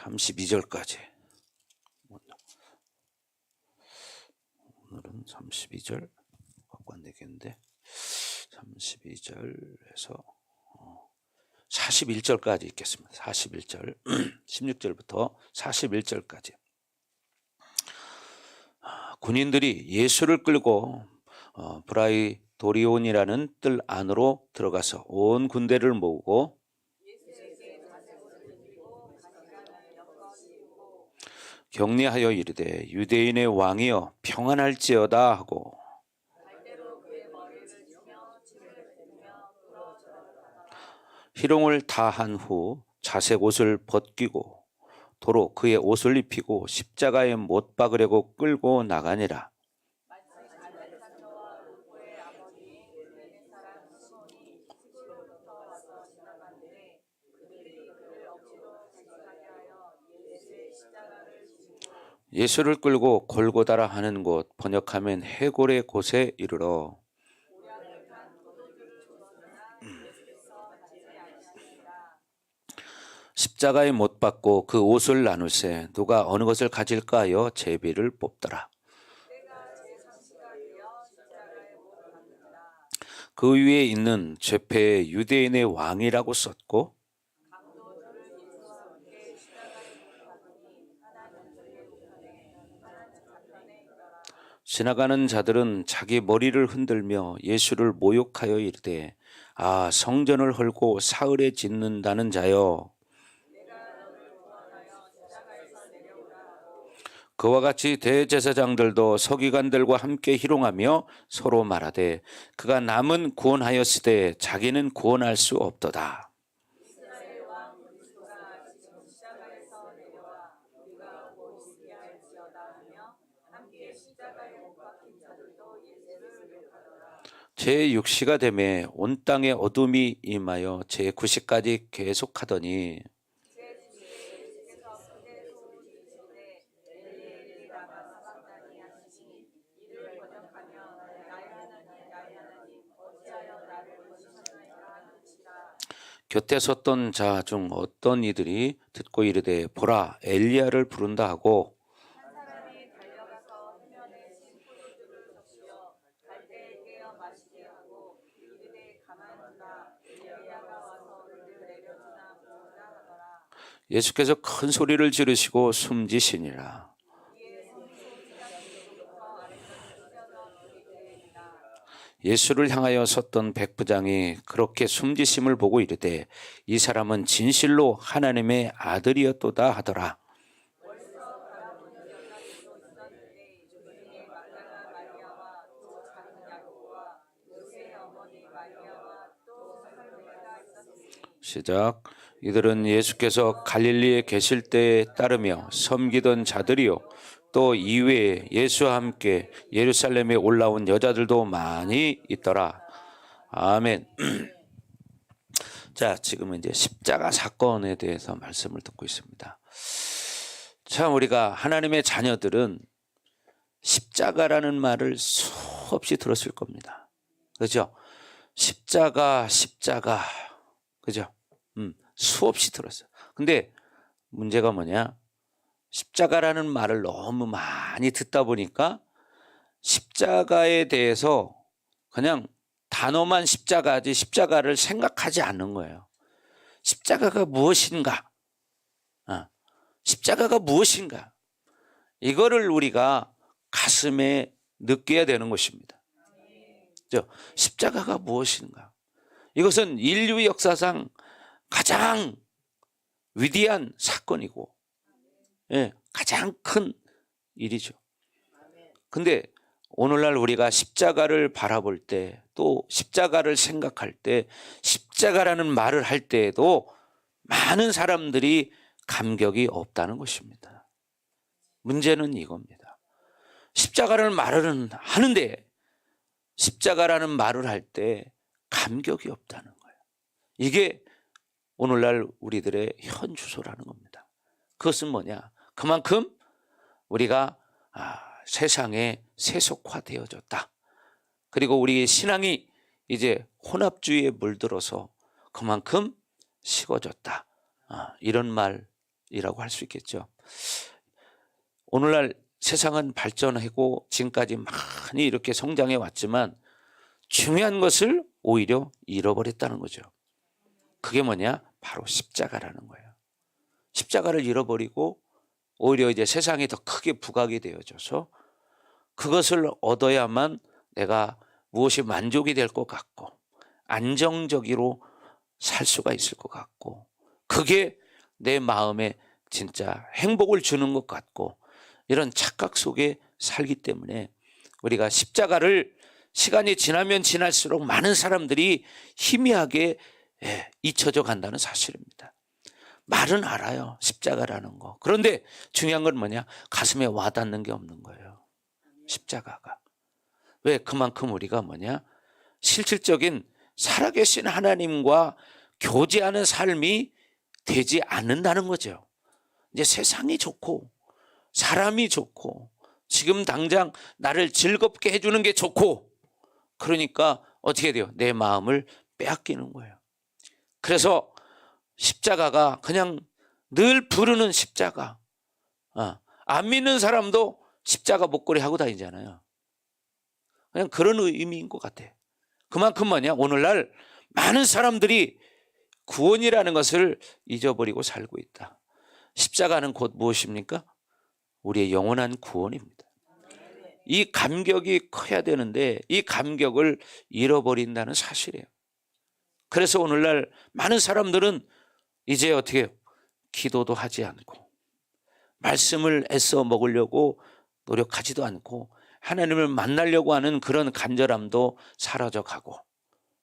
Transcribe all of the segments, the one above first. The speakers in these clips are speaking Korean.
32절까지. 오늘은 32절 갖고 안 되겠는데 32절에서 41절까지 읽겠습니다. 41절 16절부터 41절까지. 군인들이 예수를 끌고 브라이도리온이라는 뜰 안으로 들어가서 온 군대를 모으고 격리하여 이르되 유대인의 왕이여 평안할지어다 하고 희롱을 다 한 후 자색 옷을 벗기고 도로 그의 옷을 입히고 십자가에 못 박으려고 끌고 나가니라. 예수를 끌고 골고다라 하는 곳, 번역하면 해골의 곳에 이르러 십자가에 못 박고 그 옷을 나눌세 누가 어느 것을 가질까 하여 제비를 뽑더라. 그 위에 있는 죄패에 유대인의 왕이라고 썼고 지나가는 자들은 자기 머리를 흔들며 예수를 모욕하여 이르되 아 성전을 헐고 사흘에 짓는다는 자여 그와 같이 대제사장들도 서기관들과 함께 희롱하며 서로 말하되 그가 남은 구원하였으되 자기는 구원할 수 없도다. 제6시가 되매 온 땅에 어둠이 임하여 제9시까지 계속하더니 곁에 섰던 자 중 어떤 이들이 듣고 이르되 보라 엘리야를 부른다 하고 예수께서 큰 소리를 지르시고 숨지시니라. 예수를 향하여 섰던 백부장이 그렇게 숨지심을 보고 이르되 이 사람은 진실로 하나님의 아들이었도다 하더라. 시작. 이들은 예수께서 갈릴리에 계실 때에 따르며 섬기던 자들이요 또 이외에 예수와 함께 예루살렘에 올라온 여자들도 많이 있더라. 아멘. 자, 지금은 이제 십자가 사건에 대해서 말씀을 듣고 있습니다. 참 우리가 하나님의 자녀들은 십자가라는 말을 수없이 들었을 겁니다. 그죠? 십자가, 그죠? 수없이 들었어요. 근데 문제가 뭐냐? 십자가라는 말을 너무 많이 듣다 보니까 십자가에 대해서 그냥 단어만 십자가지 십자가를 생각하지 않는 거예요. 십자가가 무엇인가? 십자가가 무엇인가? 이거를 우리가 가슴에 느껴야 되는 것입니다. 그렇죠? 십자가가 무엇인가? 이것은 인류 역사상 가장 위대한 사건이고 가장 큰 일이죠. 근데 오늘날 우리가 십자가를 바라볼 때 또 십자가를 생각할 때 십자가라는 말을 할 때에도 많은 사람들이 감격이 없다는 것입니다. 문제는 이겁니다. 십자가라는 말을 하는데 십자가라는 말을 할 때 감격이 없다는 거예요. 이게 오늘날 우리들의 현 주소라는 겁니다. 그것은 뭐냐? 그만큼 우리가 세상에 세속화되어졌다. 그리고 우리의 신앙이 이제 혼합주의에 물들어서 그만큼 식어졌다. 이런 말 이라고 할 수 있겠죠. 오늘날 세상은 발전하고 지금까지 많이 이렇게 성장해 왔지만 중요한 것을 오히려 잃어버렸다는 거죠. 그게 뭐냐? 바로 십자가라는 거예요. 십자가를 잃어버리고 오히려 이제 세상이 더 크게 부각이 되어져서 그것을 얻어야만 내가 무엇이 만족이 될 것 같고 안정적으로 살 수가 있을 것 같고 그게 내 마음에 진짜 행복을 주는 것 같고 이런 착각 속에 살기 때문에 우리가 십자가를 시간이 지나면 지날수록 많은 사람들이 희미하게 잊혀져 간다는 사실입니다. 말은 알아요, 십자가라는 거. 그런데 중요한 건 뭐냐? 가슴에 와닿는 게 없는 거예요, 십자가가. 왜? 그만큼 우리가 뭐냐? 실질적인 살아계신 하나님과 교제하는 삶이 되지 않는다는 거죠. 이제 세상이 좋고 사람이 좋고 지금 당장 나를 즐겁게 해주는 게 좋고 그러니까 어떻게 돼요? 내 마음을 빼앗기는 거예요. 그래서 십자가가 그냥 늘 부르는 십자가. 안 믿는 사람도 십자가 목걸이 하고 다니잖아요. 그냥 그런 의미인 것 같아. 그만큼 뭐냐? 오늘날 많은 사람들이 구원이라는 것을 잊어버리고 살고 있다. 십자가는 곧 무엇입니까? 우리의 영원한 구원입니다. 이 감격이 커야 되는데 이 감격을 잃어버린다는 사실이에요. 그래서 오늘날 많은 사람들은 이제 어떻게 해요? 기도도 하지 않고 말씀을 애써 먹으려고 노력하지도 않고 하나님을 만나려고 하는 그런 간절함도 사라져가고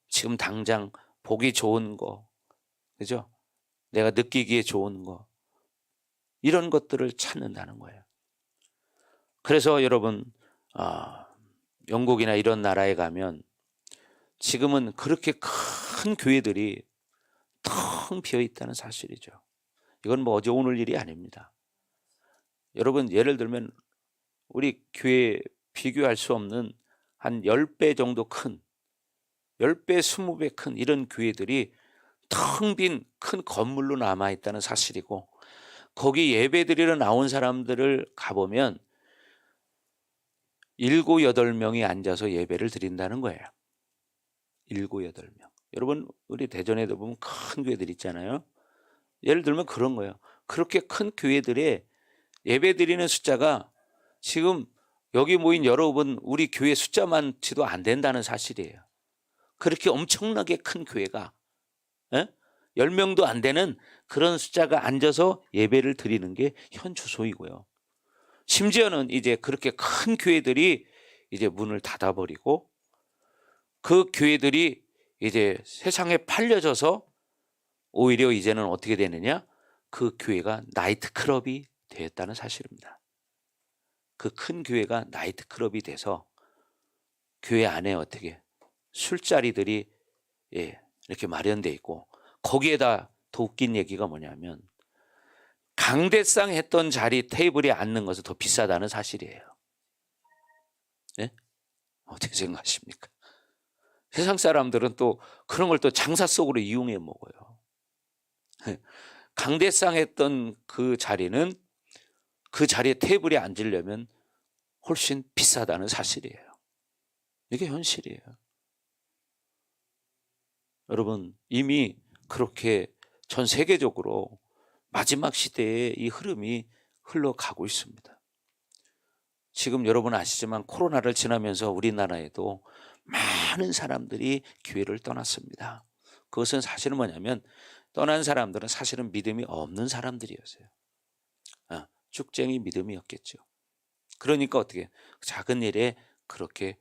지금 당장 보기 좋은 거, 그죠? 내가 느끼기에 좋은 거 이런 것들을 찾는다는 거예요. 그래서 여러분 영국이나 이런 나라에 가면 지금은 그렇게 큰 교회들이 텅 비어 있다는 사실이죠. 이건 뭐 어제 오늘 일이 아닙니다. 여러분 예를 들면 우리 교회 비교할 수 없는 한 10배 정도 큰 10배 20배 큰 이런 교회들이 텅 빈 큰 건물로 남아있다는 사실이고 거기 예배드리러 나온 사람들을 가보면 7, 8명이 앉아서 예배를 드린다는 거예요. 7, 8명. 여러분 우리 대전에도 보면 큰 교회들 있잖아요. 예를 들면 그런 거예요. 그렇게 큰 교회들의 예배드리는 숫자가 지금 여기 모인 여러분 우리 교회 숫자만치도 안 된다는 사실이에요. 그렇게 엄청나게 큰 교회가 10명도 안 되는 그런 숫자가 앉아서 예배를 드리는 게 현 주소이고요. 심지어는 이제 그렇게 큰 교회들이 이제 문을 닫아버리고 그 교회들이 이제 세상에 팔려져서 오히려 이제는 어떻게 되느냐? 그 교회가 나이트클럽이 되었다는 사실입니다. 그 큰 교회가 나이트클럽이 돼서 교회 안에 어떻게 술자리들이 이렇게 마련되어 있고 거기에다 더 웃긴 얘기가 뭐냐면 강대상 했던 자리 테이블에 앉는 것은 더 비싸다는 사실이에요. 네? 어떻게 생각하십니까? 세상 사람들은 또 그런 걸 또 장사 속으로 이용해 먹어요. 강대상 했던 그 자리는 그 자리에 테이블에 앉으려면 훨씬 비싸다는 사실이에요. 이게 현실이에요. 여러분 이미 그렇게 전 세계적으로 마지막 시대의 이 흐름이 흘러가고 있습니다. 지금 여러분 아시지만 코로나를 지나면서 우리나라에도 많은 사람들이 교회를 떠났습니다. 그것은 사실은 뭐냐면 떠난 사람들은 사실은 믿음이 없는 사람들이었어요. 쭉쟁이 믿음이었겠죠. 그러니까 어떻게 작은 일에 그렇게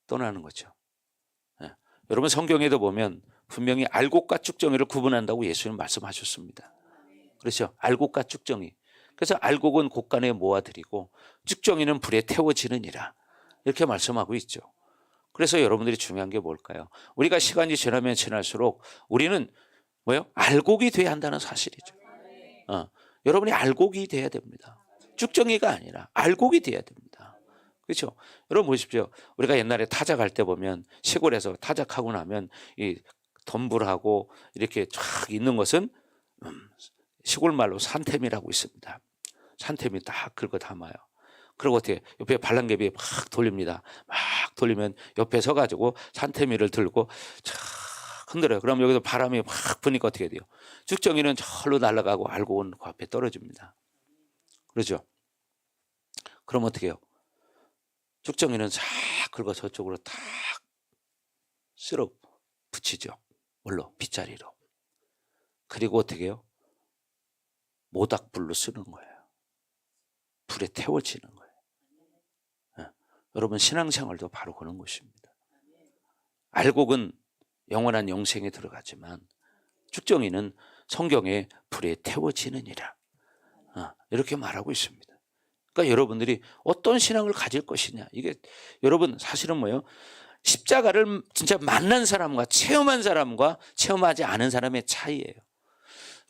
떠나는 거죠. 여러분 성경에도 보면 분명히 알곡과 쭉정이를 구분한다고 예수님 말씀하셨습니다. 그렇죠. 알곡과 쭉정이. 그래서 알곡은 곡간에 모아드리고 쭉정이는 불에 태워지느니라 이렇게 말씀하고 있죠. 그래서 여러분들이 중요한 게 뭘까요? 우리가 시간이 지나면 지날수록 우리는 뭐요? 알곡이 돼야 한다는 사실이죠. 여러분이 알곡이 돼야 됩니다. 쭉정이가 아니라 알곡이 돼야 됩니다. 그렇죠? 여러분 보십시오. 우리가 옛날에 타작할 때 보면 시골에서 타작하고 나면 이 덤불하고 이렇게 쫙 있는 것은 시골 말로 산템이라고 있습니다. 산템이 딱 긁어 담아요. 그리고 어떻게 옆에 발랑개비 막 돌립니다. 막 돌리면 옆에 서가지고 산태미를 들고 쫙 흔들어요. 그럼 여기서 바람이 막 부니까 어떻게 돼요? 쭉정이는 절로 날아가고 알고 온 그 앞에 떨어집니다. 그렇죠? 그럼 어떻게 해요? 쭉정이는 싹 긁어 저쪽으로 탁 쓸어 붙이죠. 뭘로? 빗자리로. 그리고 어떻게 해요? 모닥불로 쓰는 거예요. 불에 태워지는 거예요. 여러분 신앙생활도 바로 그런 것입니다. 알곡은 영원한 영생에 들어가지만 쭉정이는 성경에 불에 태워지느니라. 이렇게 말하고 있습니다. 그러니까 여러분들이 어떤 신앙을 가질 것이냐. 이게 여러분 사실은 뭐예요? 십자가를 진짜 만난 사람과 체험한 사람과 체험하지 않은 사람의 차이예요.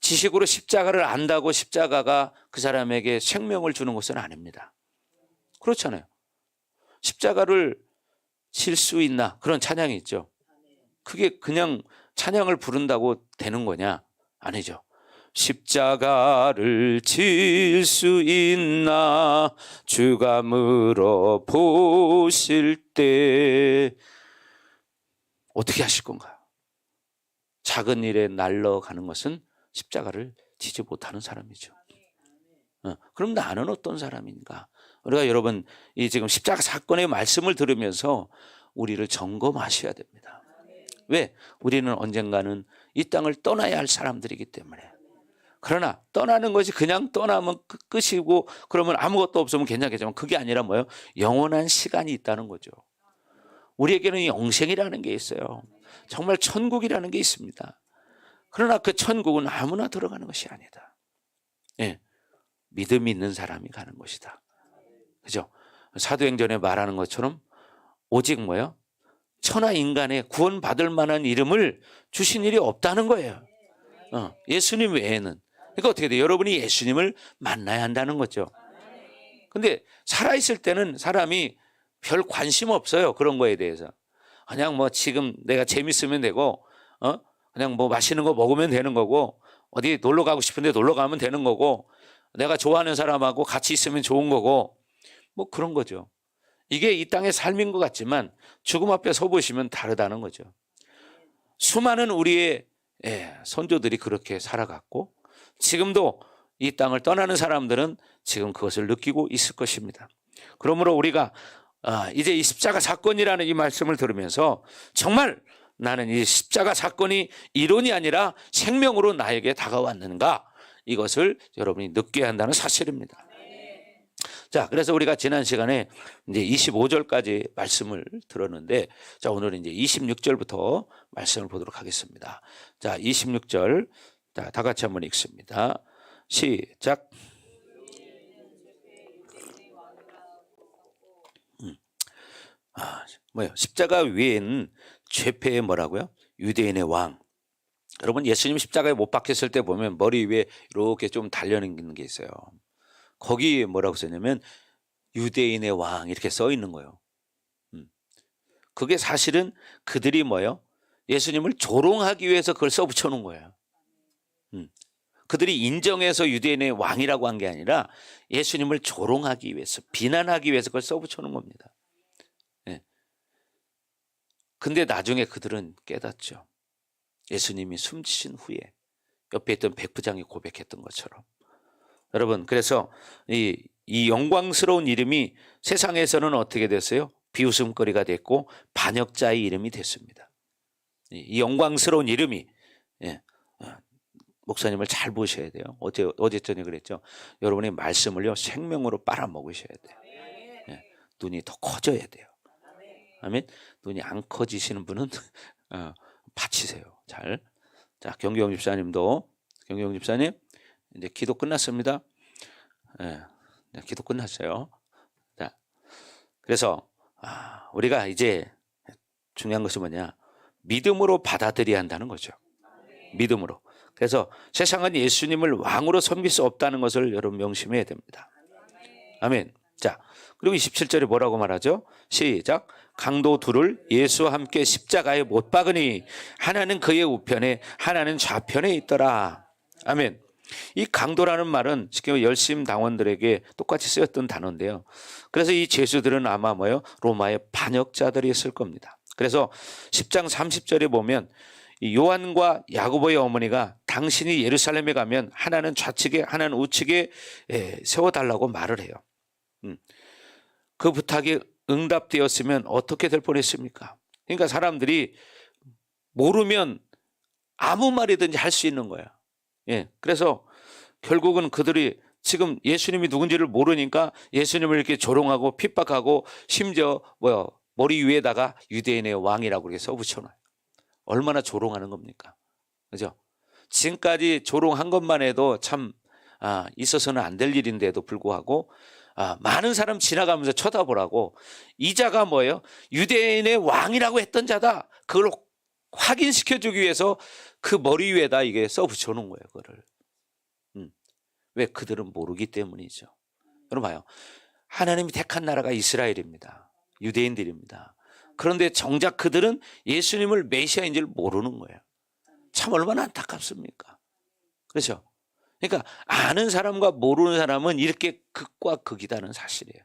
지식으로 십자가를 안다고 십자가가 그 사람에게 생명을 주는 것은 아닙니다. 그렇잖아요. 십자가를 질 수 있나? 그런 찬양이 있죠. 그게 그냥 찬양을 부른다고 되는 거냐? 아니죠. 십자가를 질 수 있나 주가 물어보실 때 어떻게 하실 건가? 작은 일에 날러가는 것은 십자가를 지지 못하는 사람이죠. 그럼 나는 어떤 사람인가? 우리가 여러분 이 지금 십자가 사건의 말씀을 들으면서 우리를 점검하셔야 됩니다. 왜? 우리는 언젠가는 이 땅을 떠나야 할 사람들이기 때문에. 그러나 떠나는 것이 그냥 떠나면 끝이고 그러면 아무것도 없으면 괜찮겠지만 그게 아니라 뭐예요? 영원한 시간이 있다는 거죠. 우리에게는 영생이라는 게 있어요. 정말 천국이라는 게 있습니다. 그러나 그 천국은 아무나 들어가는 것이 아니다. 예, 믿음이 있는 사람이 가는 것이다. 그죠? 사도행전에 말하는 것처럼 오직 뭐예요? 천하 인간의 구원받을 만한 이름을 주신 일이 없다는 거예요. 예수님 외에는. 그러니까 어떻게 돼요? 여러분이 예수님을 만나야 한다는 거죠. 근데 살아있을 때는 사람이 별 관심 없어요. 그런 거에 대해서. 그냥 뭐 지금 내가 재밌으면 되고, 그냥 뭐 맛있는 거 먹으면 되는 거고, 어디 놀러 가고 싶은데 놀러 가면 되는 거고, 내가 좋아하는 사람하고 같이 있으면 좋은 거고, 뭐 그런 거죠. 이게 이 땅의 삶인 것 같지만 죽음 앞에 서 보시면 다르다는 거죠. 수많은 우리의 선조들이 그렇게 살아갔고 지금도 이 땅을 떠나는 사람들은 지금 그것을 느끼고 있을 것입니다. 그러므로 우리가 이제 이 십자가 사건이라는 이 말씀을 들으면서 정말 나는 이 십자가 사건이 이론이 아니라 생명으로 나에게 다가왔는가, 이것을 여러분이 느껴야 한다는 사실입니다. 자, 그래서 우리가 지난 시간에 이제 25절까지 말씀을 들었는데, 자, 오늘은 이제 26절부터 말씀을 보도록 하겠습니다. 자, 26절. 자, 다 같이 한번 읽습니다. 시작. 뭐예요? 십자가 위에는 죄패의 뭐라고요? 유대인의 왕. 여러분, 예수님 십자가에 못 박혔을 때 보면 머리 위에 이렇게 좀 달려있는 게 있어요. 거기 뭐라고 썼냐면 유대인의 왕 이렇게 써 있는 거예요. 그게 사실은 그들이 뭐예요? 예수님을 조롱하기 위해서 그걸 써 붙여 놓은 거예요. 그들이 인정해서 유대인의 왕이라고 한 게 아니라 예수님을 조롱하기 위해서, 비난하기 위해서 그걸 써 붙여 놓은 겁니다. 근데 나중에 그들은 깨닫죠. 예수님이 숨지신 후에 옆에 있던 백부장이 고백했던 것처럼. 여러분, 그래서 이 영광스러운 이름이 세상에서는 어떻게 됐어요? 비웃음거리가 됐고 반역자의 이름이 됐습니다. 이 영광스러운 이름이, 목사님을 잘 보셔야 돼요. 어제 전에 그랬죠. 여러분의 말씀을요 생명으로 빨아먹으셔야 돼요. 눈이 더 커져야 돼요. 아멘. 눈이 안 커지시는 분은 받치세요. 잘. 자, 경경 집사님도, 경경 집사님 이제 기도 끝났습니다. 기도 끝났어요. 자, 그래서 우리가 이제 중요한 것이 뭐냐? 믿음으로 받아들여야 한다는 거죠. 믿음으로. 그래서 세상은 예수님을 왕으로 섬길 수 없다는 것을 여러분 명심해야 됩니다. 아멘. 자, 그리고 27절에 뭐라고 말하죠? 시작. 강도 둘을 예수와 함께 십자가에 못 박으니 하나는 그의 우편에 하나는 좌편에 있더라. 아멘. 이 강도라는 말은 쉽게 말하면 열심 당원들에게 똑같이 쓰였던 단어인데요. 그래서 이 죄수들은 아마 뭐예요? 로마의 반역자들이었을 겁니다. 그래서 10장 30절에 보면 이 요한과 야고보의 어머니가 당신이 예루살렘에 가면 하나는 좌측에 하나는 우측에 세워달라고 말을 해요. 그 부탁이 응답되었으면 어떻게 될 뻔했습니까? 그러니까 사람들이 모르면 아무 말이든지 할 수 있는 거예요. 그래서 결국은 그들이 지금 예수님이 누군지를 모르니까 예수님을 이렇게 조롱하고 핍박하고 심지어 머리 위에다가 유대인의 왕이라고 이렇게 써붙여놔요. 얼마나 조롱하는 겁니까? 그죠? 지금까지 조롱한 것만 해도 참 있어서는 안 될 일인데도 불구하고 많은 사람 지나가면서 쳐다보라고 이 자가 뭐예요? 유대인의 왕이라고 했던 자다. 그걸 확인시켜주기 위해서 그 머리 위에다 이게 써붙여 놓은 거예요. 그거를. 왜? 그들은 모르기 때문이죠. 여러분 봐요. 하나님이 택한 나라가 이스라엘입니다. 유대인들입니다. 그런데 정작 그들은 예수님을 메시아인 줄 모르는 거예요. 참 얼마나 안타깝습니까? 그렇죠? 그러니까 아는 사람과 모르는 사람은 이렇게 극과 극이다는 사실이에요.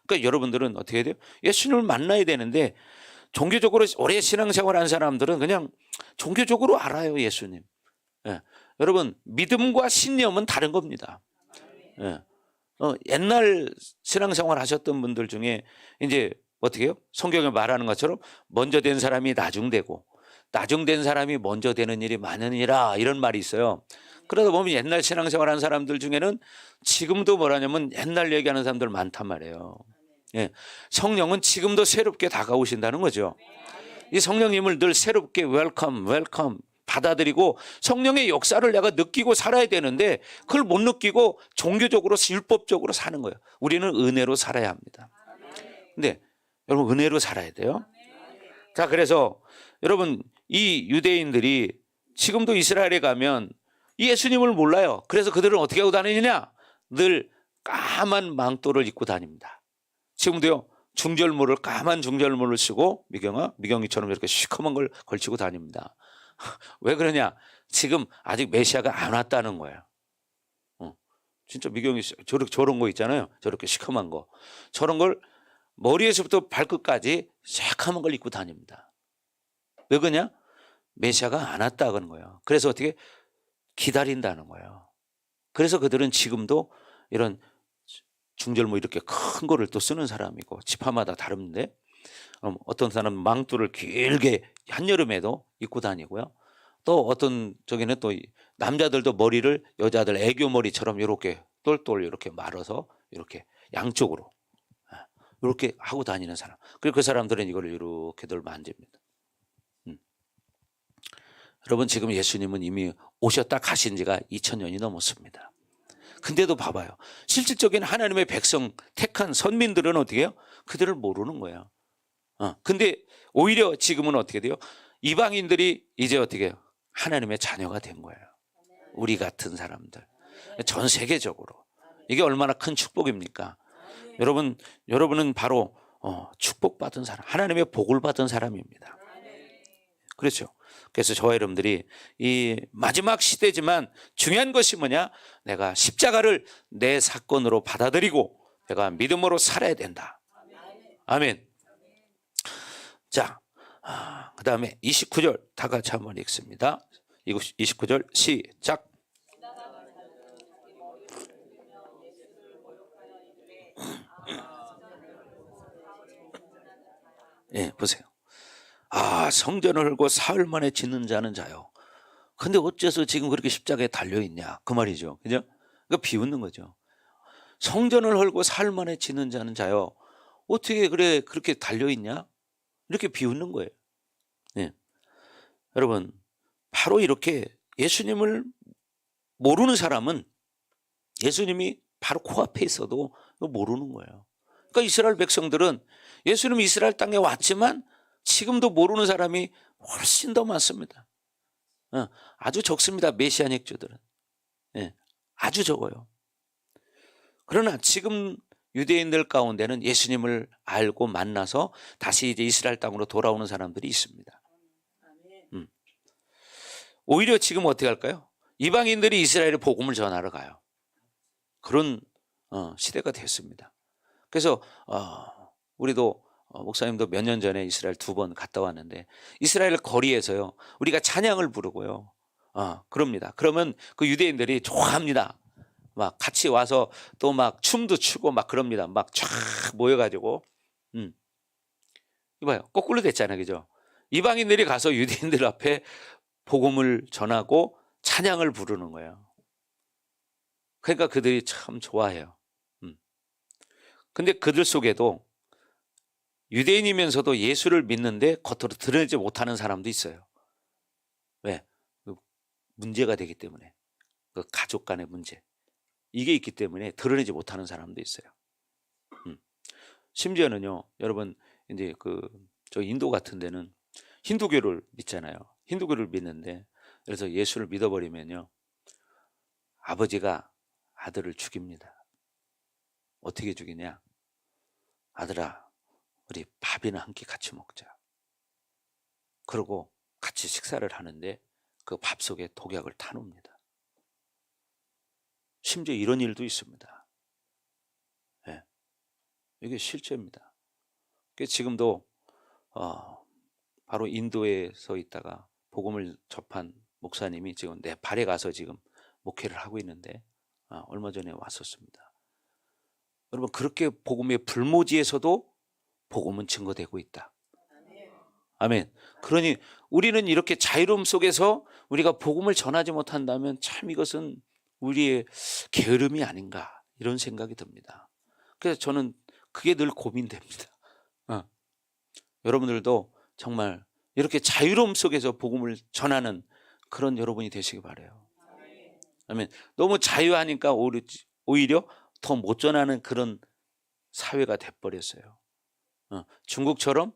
그러니까 여러분들은 어떻게 해야 돼요? 예수님을 만나야 되는데 종교적으로 오래 신앙생활한 사람들은 그냥 종교적으로 알아요, 예수님. 여러분 믿음과 신념은 다른 겁니다. 옛날 신앙생활 하셨던 분들 중에 이제 어떻게 해요? 성경에 말하는 것처럼 먼저 된 사람이 나중되고 나중된 사람이 먼저 되는 일이 많으니라 이런 말이 있어요. 그러다 보면 옛날 신앙생활 한 사람들 중에는 지금도 뭐라냐면 옛날 얘기하는 사람들 많단 말이에요. 성령은 지금도 새롭게 다가오신다는 거죠. 이 성령님을 늘 새롭게 웰컴 받아들이고 성령의 역사를 내가 느끼고 살아야 되는데 그걸 못 느끼고 종교적으로 율법적으로 사는 거예요. 우리는 은혜로 살아야 합니다. 근데 여러분 은혜로 살아야 돼요. 자, 그래서 여러분 이 유대인들이 지금도 이스라엘에 가면 이 예수님을 몰라요. 그래서 그들은 어떻게 하고 다니느냐? 늘 까만 망토를 입고 다닙니다. 지금도요. 중절모를 까만 중절모를 쓰고 미경이처럼 이렇게 시커먼 걸 걸치고 다닙니다. 왜 그러냐? 지금 아직 메시아가 안 왔다는 거예요. 진짜 미경이 저런 거 있잖아요. 저렇게 시커먼 거. 저런 걸 머리에서부터 발끝까지 새카만 걸 입고 다닙니다. 왜 그러냐? 메시아가 안 왔다는 거예요. 그래서 어떻게 기다린다는 거예요. 그래서 그들은 지금도 이런 중절모 이렇게 큰 거를 또 쓰는 사람이고 지파마다 다른데 어떤 사람은 망토를 길게 한여름에도 입고 다니고요. 또 어떤 저기는 또 남자들도 머리를 여자들 애교 머리처럼 이렇게 똘똘 이렇게 말아서 이렇게 양쪽으로 이렇게 하고 다니는 사람. 그리고 그 사람들은 이걸 이렇게들 만집니다. 여러분 지금 예수님은 이미 오셨다 가신 지가 2000년이 넘었습니다. 근데도 봐봐요. 실질적인 하나님의 백성 택한 선민들은 어떻게 해요? 그들을 모르는 거예요. 근데 오히려 지금은 어떻게 돼요? 이방인들이 이제 어떻게 해요? 하나님의 자녀가 된 거예요. 우리 같은 사람들. 전 세계적으로. 이게 얼마나 큰 축복입니까? 여러분은 바로 축복받은 사람, 하나님의 복을 받은 사람입니다. 그렇죠. 그래서 저와 여러분들이 이 마지막 시대지만 중요한 것이 뭐냐? 내가 십자가를 내 사건으로 받아들이고 내가 믿음으로 살아야 된다. 아멘. 자, 그 다음에 29절 다 같이 한번 읽습니다. 29절 시작. 보세요. 성전을 헐고 사흘 만에 짓는 자는 자요. 근데 어째서 지금 그렇게 십자가에 달려있냐? 그 말이죠. 그죠? 그러니까 비웃는 거죠. 성전을 헐고 사흘 만에 짓는 자는 자요. 어떻게 그렇게 달려있냐? 이렇게 비웃는 거예요. 여러분, 바로 이렇게 예수님을 모르는 사람은 예수님이 바로 코앞에 있어도 모르는 거예요. 그러니까 이스라엘 백성들은 예수님이 이스라엘 땅에 왔지만 지금도 모르는 사람이 훨씬 더 많습니다. 아주 적습니다. 메시아닉주들은. 아주 적어요. 그러나 지금 유대인들 가운데는 예수님을 알고 만나서 다시 이제 이스라엘 땅으로 돌아오는 사람들이 있습니다. 오히려 지금 어떻게 할까요? 이방인들이 이스라엘에 복음을 전하러 가요. 그런 시대가 됐습니다. 그래서 우리도 목사님도 몇 년 전에 이스라엘 2번 갔다 왔는데 이스라엘 거리에서요 우리가 찬양을 부르고요 그럽니다. 그러면 그 유대인들이 좋아합니다. 막 같이 와서 또 막 춤도 추고 막 그럽니다. 막 쫙 모여가지고 이봐요, 거꾸로 됐잖아요, 그죠? 이방인들이 가서 유대인들 앞에 복음을 전하고 찬양을 부르는 거예요. 그러니까 그들이 참 좋아해요. 근데 그들 속에도 유대인이면서도 예수를 믿는데 겉으로 드러내지 못하는 사람도 있어요. 왜? 문제가 되기 때문에. 그 가족 간의 문제. 이게 있기 때문에 드러내지 못하는 사람도 있어요. 심지어는요, 여러분, 이제 저 인도 같은 데는 힌두교를 믿잖아요. 힌두교를 믿는데, 그래서 예수를 믿어버리면요, 아버지가 아들을 죽입니다. 어떻게 죽이냐? 아들아, 우리 밥이나 한 끼 같이 먹자. 그러고 같이 식사를 하는데 그 밥 속에 독약을 타놉니다. 심지어 이런 일도 있습니다. 네. 이게 실제입니다. 지금도 바로 인도에 서 있다가 복음을 접한 목사님이 지금 네팔에 가서 지금 목회를 하고 있는데 얼마 전에 왔었습니다. 여러분, 그렇게 복음의 불모지에서도 복음은 증거되고 있다. 아멘. 그러니 우리는 이렇게 자유로움 속에서 우리가 복음을 전하지 못한다면 참 이것은 우리의 게으름이 아닌가 이런 생각이 듭니다. 그래서 저는 그게 늘 고민됩니다. 여러분들도 정말 이렇게 자유로움 속에서 복음을 전하는 그런 여러분이 되시기 바라요. 아멘. 너무 자유하니까 오히려 더 못 전하는 그런 사회가 돼버렸어요. 중국처럼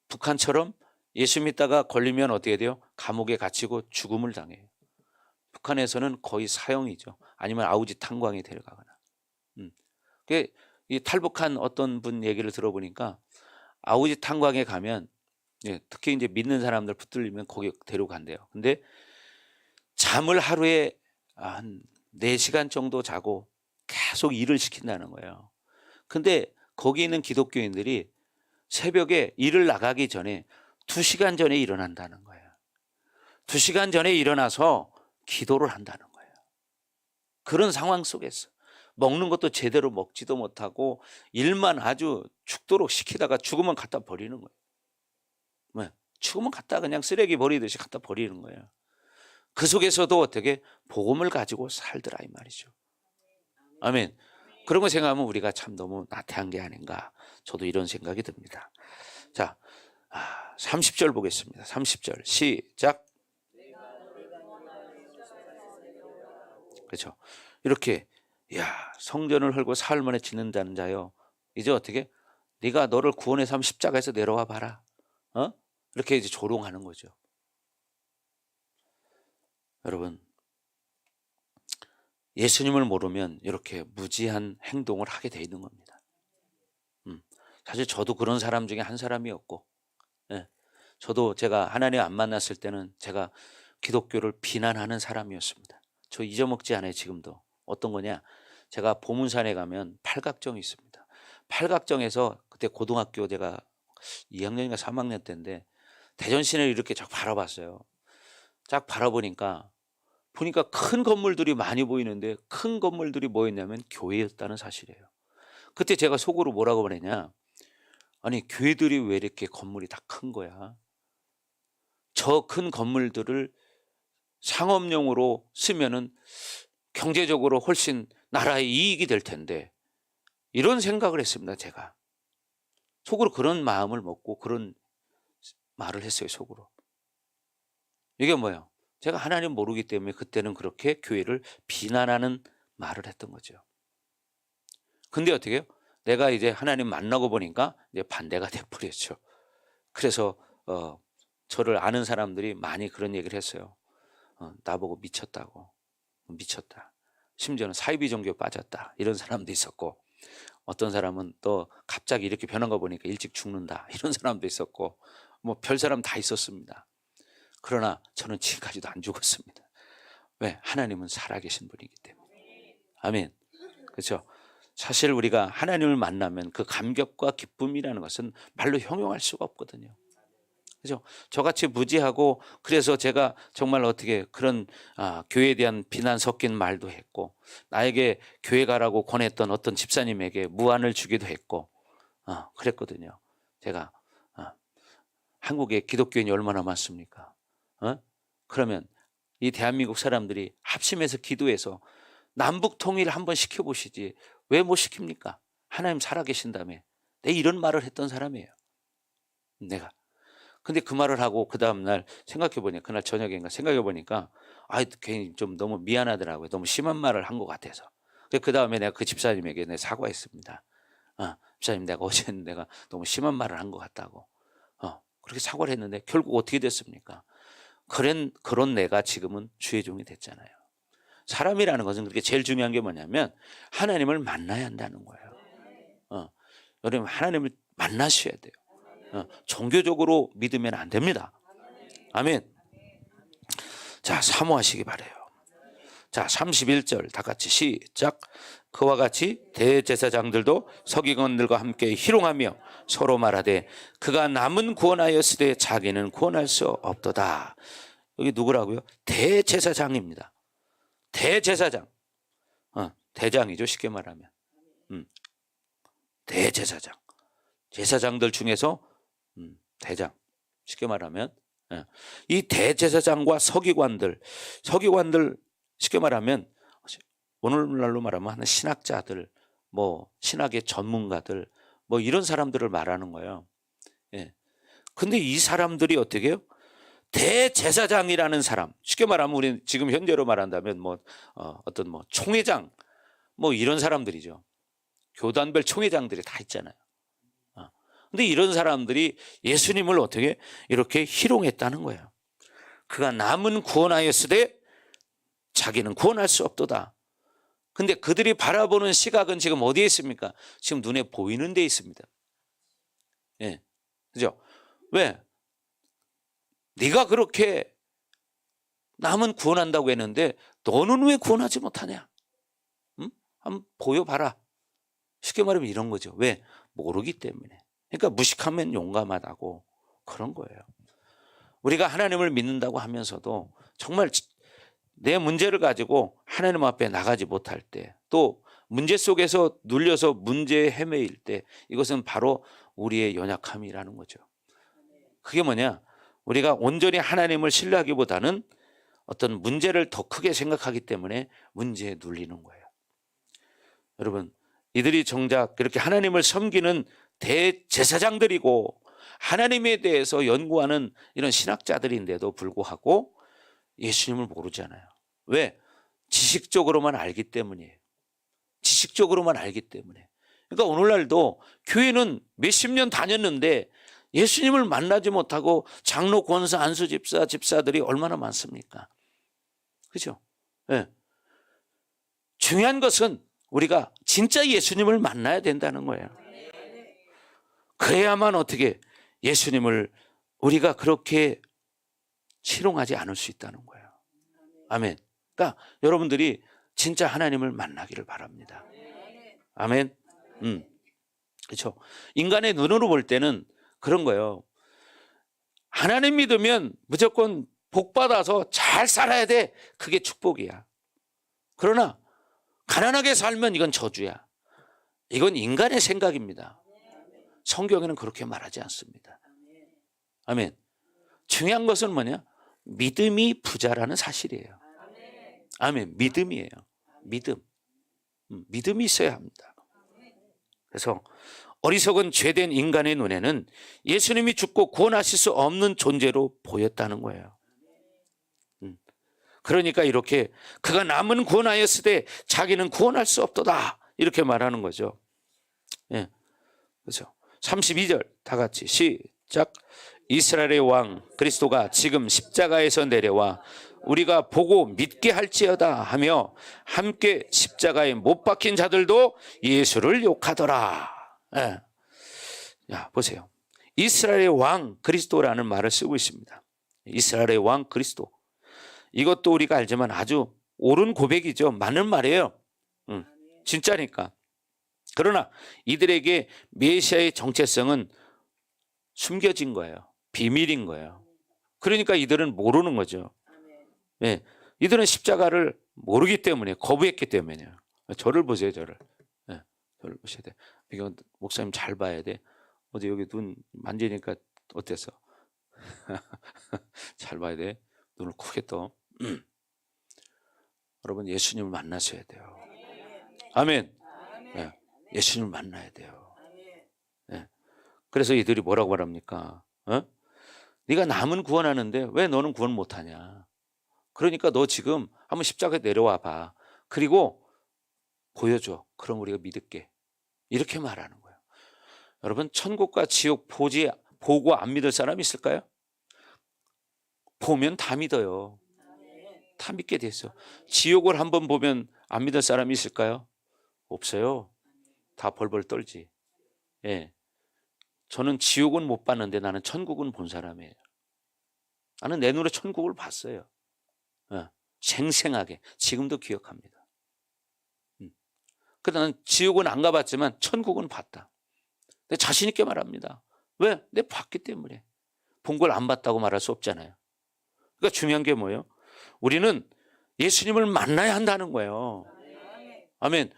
북한처럼 예수 믿다가 걸리면 어떻게 돼요? 감옥에 갇히고 죽음을 당해요. 북한에서는 거의 사형이죠. 아니면 아우지 탄광에 데려가거나. 이 탈북한 어떤 분 얘기를 들어보니까 아우지 탄광에 가면 특히 이제 믿는 사람들 붙들리면 거기 데려간대요. 근데 잠을 하루에 한 4시간 정도 자고 계속 일을 시킨다는 거예요. 근데 거기 있는 기독교인들이 새벽에 일을 나가기 전에 2시간 전에 일어난다는 거예요. 2시간 전에 일어나서 기도를 한다는 거예요. 그런 상황 속에서 먹는 것도 제대로 먹지도 못하고 일만 아주 죽도록 시키다가 죽으면 갖다 버리는 거예요. 죽으면 갖다 그냥 쓰레기 버리듯이 갖다 버리는 거예요. 그 속에서도 어떻게 복음을 가지고 살더라 이 말이죠. 아멘. 그런 거 생각하면 우리가 참 너무 나태한 게 아닌가, 저도 이런 생각이 듭니다. 자, 30절 보겠습니다. 30절 시작. 그렇죠. 이렇게 성전을 헐고 사흘 만에 짓는다는 자요, 이제 어떻게 네가 너를 구원의 삶 십자가에서 내려와 봐라. 이렇게 이제 조롱하는 거죠. 여러분, 예수님을 모르면 이렇게 무지한 행동을 하게 돼 있는 겁니다. 사실 저도 그런 사람 중에 한 사람이었고, 저도 제가 하나님 안 만났을 때는 제가 기독교를 비난하는 사람이었습니다. 저 잊어먹지 않아요, 지금도. 어떤 거냐, 제가 보문산에 가면 팔각정이 있습니다. 팔각정에서 그때 고등학교 제가 2학년인가 3학년 때인데 대전 시내를 이렇게 쫙 바라봤어요. 쫙 바라보니까 큰 건물들이 많이 보이는데 큰 건물들이 뭐였냐면 교회였다는 사실이에요. 그때 제가 속으로 뭐라고 말했냐, 아니 교회들이 왜 이렇게 건물이 다 큰 거야. 저 큰 건물들을 상업용으로 쓰면은 경제적으로 훨씬 나라에 이익이 될 텐데, 이런 생각을 했습니다. 제가 속으로 그런 마음을 먹고 그런 말을 했어요. 속으로. 이게 뭐예요? 제가 하나님 모르기 때문에 그때는 그렇게 교회를 비난하는 말을 했던 거죠. 근데 어떻게 해요? 내가 이제 하나님 만나고 보니까 이제 반대가 돼버렸죠. 그래서 저를 아는 사람들이 많이 그런 얘기를 했어요. 나보고 미쳤다고. 미쳤다. 심지어는 사이비 종교에 빠졌다. 이런 사람도 있었고, 어떤 사람은 또 갑자기 이렇게 변한 거 보니까 일찍 죽는다. 이런 사람도 있었고, 뭐 별 사람 다 있었습니다. 그러나 저는 지금까지도 안 죽었습니다. 왜? 하나님은 살아계신 분이기 때문에. 아멘. 그렇죠? 사실 우리가 하나님을 만나면 그 감격과 기쁨이라는 것은 말로 형용할 수가 없거든요. 그죠? 저같이 무지하고 그래서 제가 정말 어떻게 그런 교회에 대한 비난 섞인 말도 했고 나에게 교회 가라고 권했던 어떤 집사님에게 무안을 주기도 했고 그랬거든요. 제가 한국에 기독교인이 얼마나 많습니까? 그러면 이 대한민국 사람들이 합심해서 기도해서 남북 통일을 한번 시켜보시지 왜 못 시킵니까? 하나님 살아계신다며. 내 이런 말을 했던 사람이에요. 내가. 근데 그 말을 하고 그 다음날 생각해보니까 그날 저녁인가 생각해보니까 괜히 좀 너무 미안하더라고요. 너무 심한 말을 한 것 같아서. 그 다음에 내가 그 집사님에게 내가 사과했습니다. 집사님 내가 어제는 내가 너무 심한 말을 한 것 같다고. 그렇게 사과를 했는데 결국 어떻게 됐습니까? 그런 내가 지금은 주의 종이 됐잖아요. 사람이라는 것은 그렇게 제일 중요한 게 뭐냐면 하나님을 만나야 한다는 거예요. 여러분 하나님을 만나셔야 돼요. 종교적으로 믿으면 안 됩니다. 아멘. 자, 사모하시기 바라요. 자, 31절 다 같이 시작. 그와 같이 대제사장들도 서기관들과 함께 희롱하며 서로 말하되 그가 남은 구원하였으되 자기는 구원할 수 없도다. 여기 누구라고요? 대제사장입니다. 대제사장. 대장이죠, 쉽게 말하면. 대제사장. 제사장들 중에서 대장. 쉽게 말하면 이 대제사장과 서기관들 쉽게 말하면 오늘날로 말하면 하는 신학자들, 신학의 전문가들, 이런 사람들을 말하는 거예요. 근데 이 사람들이 어떻게 해요? 대제사장이라는 사람, 쉽게 말하면 우리 지금 현재로 말한다면 어떤 총회장, 이런 사람들이죠. 교단별 총회장들이 다 있잖아요. 근데 이런 사람들이 예수님을 어떻게 이렇게 희롱했다는 거예요. 그가 남은 구원하였으되 자기는 구원할 수 없도다. 근데 그들이 바라보는 시각은 지금 어디에 있습니까? 지금 눈에 보이는 데 있습니다. 그죠? 왜? 네가 그렇게 남은 구원한다고 했는데 너는 왜 구원하지 못하냐? 한번 보여봐라. 쉽게 말하면 이런 거죠. 왜? 모르기 때문에. 그러니까 무식하면 용감하다고 그런 거예요. 우리가 하나님을 믿는다고 하면서도 정말 내 문제를 가지고 하나님 앞에 나가지 못할 때, 또 문제 속에서 눌려서 문제에 헤매일 때, 이것은 바로 우리의 연약함이라는 거죠. 그게 뭐냐? 우리가 온전히 하나님을 신뢰하기보다는 어떤 문제를 더 크게 생각하기 때문에 문제에 눌리는 거예요. 여러분, 이들이 정작 그렇게 하나님을 섬기는 대제사장들이고 하나님에 대해서 연구하는 이런 신학자들인데도 불구하고 예수님을 모르잖아요. 왜? 지식적으로만 알기 때문이에요. 지식적으로만 알기 때문에. 그러니까 오늘날도 교회는 몇십 년 다녔는데 예수님을 만나지 못하고 장로, 권사, 안수 집사, 집사들이 얼마나 많습니까? 그렇죠? 중요한 것은 우리가 진짜 예수님을 만나야 된다는 거예요. 그래야만 어떻게 예수님을 우리가 그렇게 희롱하지 않을 수 있다는 거예요. 아멘. 그러니까 여러분들이 진짜 하나님을 만나기를 바랍니다. 아멘. 그렇죠. 인간의 눈으로 볼 때는 그런 거예요. 하나님 믿으면 무조건 복 받아서 잘 살아야 돼. 그게 축복이야. 그러나 가난하게 살면 이건 저주야. 이건 인간의 생각입니다. 성경에는 그렇게 말하지 않습니다. 아멘. 중요한 것은 뭐냐? 믿음이 부자라는 사실이에요. 아멘. 믿음이에요. 믿음. 믿음이 있어야 합니다. 그래서 어리석은 죄된 인간의 눈에는 예수님이 죽고 구원하실 수 없는 존재로 보였다는 거예요. 그러니까 이렇게 그가 남은 구원하였으되 자기는 구원할 수 없도다. 이렇게 말하는 거죠. 그렇죠. 32절 다 같이 시작. 이스라엘의 왕 그리스도가 지금 십자가에서 내려와 우리가 보고 믿게 할지어다 하며 함께 십자가에 못 박힌 자들도 예수를 욕하더라. 보세요. 이스라엘의 왕 그리스도라는 말을 쓰고 있습니다. 이스라엘의 왕 그리스도. 이것도 우리가 알지만 아주 옳은 고백이죠. 맞는 말이에요. 진짜니까. 그러나 이들에게 메시아의 정체성은 숨겨진 거예요. 비밀인 거예요. 그러니까 이들은 모르는 거죠. 네, 이들은 십자가를 모르기 때문에, 거부했기 때문에요. 저를 보세요, 저를. 네, 저를 보셔야 돼. 이거 목사님 잘 봐야 돼. 어제 여기 눈 만지니까 어땠어? 잘 봐야 돼. 눈을 크게 떠. 여러분, 예수님을 만나셔야 돼요. 아멘. 네, 예수님을 만나야 돼요. 네. 그래서 이들이 뭐라고 말합니까? 네가 남은 구원하는데 왜 너는 구원 못하냐? 그러니까 너 지금 한번 십자가에 내려와 봐. 그리고 보여줘. 그럼 우리가 믿을게. 이렇게 말하는 거예요. 여러분, 천국과 지옥 보고 안 믿을 사람 있을까요? 보면 다 믿어요. 다 믿게 됐어. 지옥을 한번 보면 안 믿을 사람이 있을까요? 없어요. 다 벌벌 떨지. 예. 저는 지옥은 못 봤는데 나는 천국은 본 사람이에요. 나는 내 눈에 천국을 봤어요. 생생하게. 지금도 기억합니다. 그래서 나는 지옥은 안 가봤지만 천국은 봤다. 근데 자신 있게 말합니다. 왜? 내가 봤기 때문에. 본 걸 안 봤다고 말할 수 없잖아요. 그러니까 중요한 게 뭐예요? 우리는 예수님을 만나야 한다는 거예요. 아멘.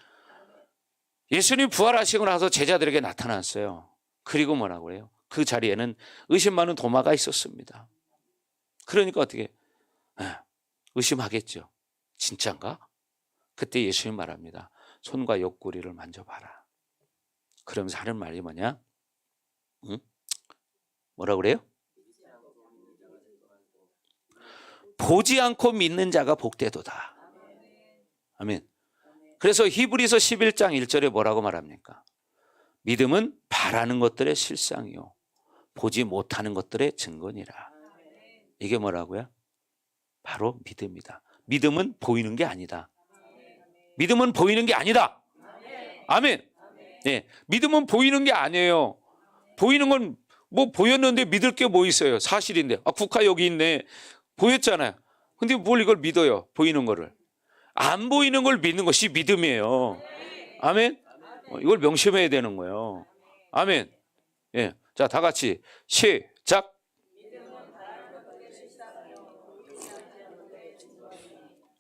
예수님이 부활하시고 나서 제자들에게 나타났어요. 그리고 뭐라고 해요? 그 자리에는 의심 많은 도마가 있었습니다. 그러니까 어떻게? 의심하겠죠. 진짠가? 그때 예수님 말합니다. 손과 옆구리를 만져봐라. 그러면서 하는 말이 뭐냐? 뭐라 그래요? 보지 않고 믿는 자가 복되도다. 아멘. 그래서 히브리서 11장 1절에 뭐라고 말합니까? 믿음은 바라는 것들의 실상이요 보지 못하는 것들의 증거니라. 이게 뭐라고요? 바로 믿음이다. 믿음은 보이는 게 아니다. 믿음은 보이는 게 아니다. 아멘. 네, 믿음은 보이는 게 아니에요. 보이는 건 뭐 보였는데 믿을 게 뭐 있어요? 사실인데. 국화 여기 있네. 보였잖아요. 근데 뭘 이걸 믿어요? 보이는 거를. 안 보이는 걸 믿는 것이 믿음이에요. 아멘. 이걸 명심해야 되는 거예요. 아멘. 예. 자, 다 같이 시작.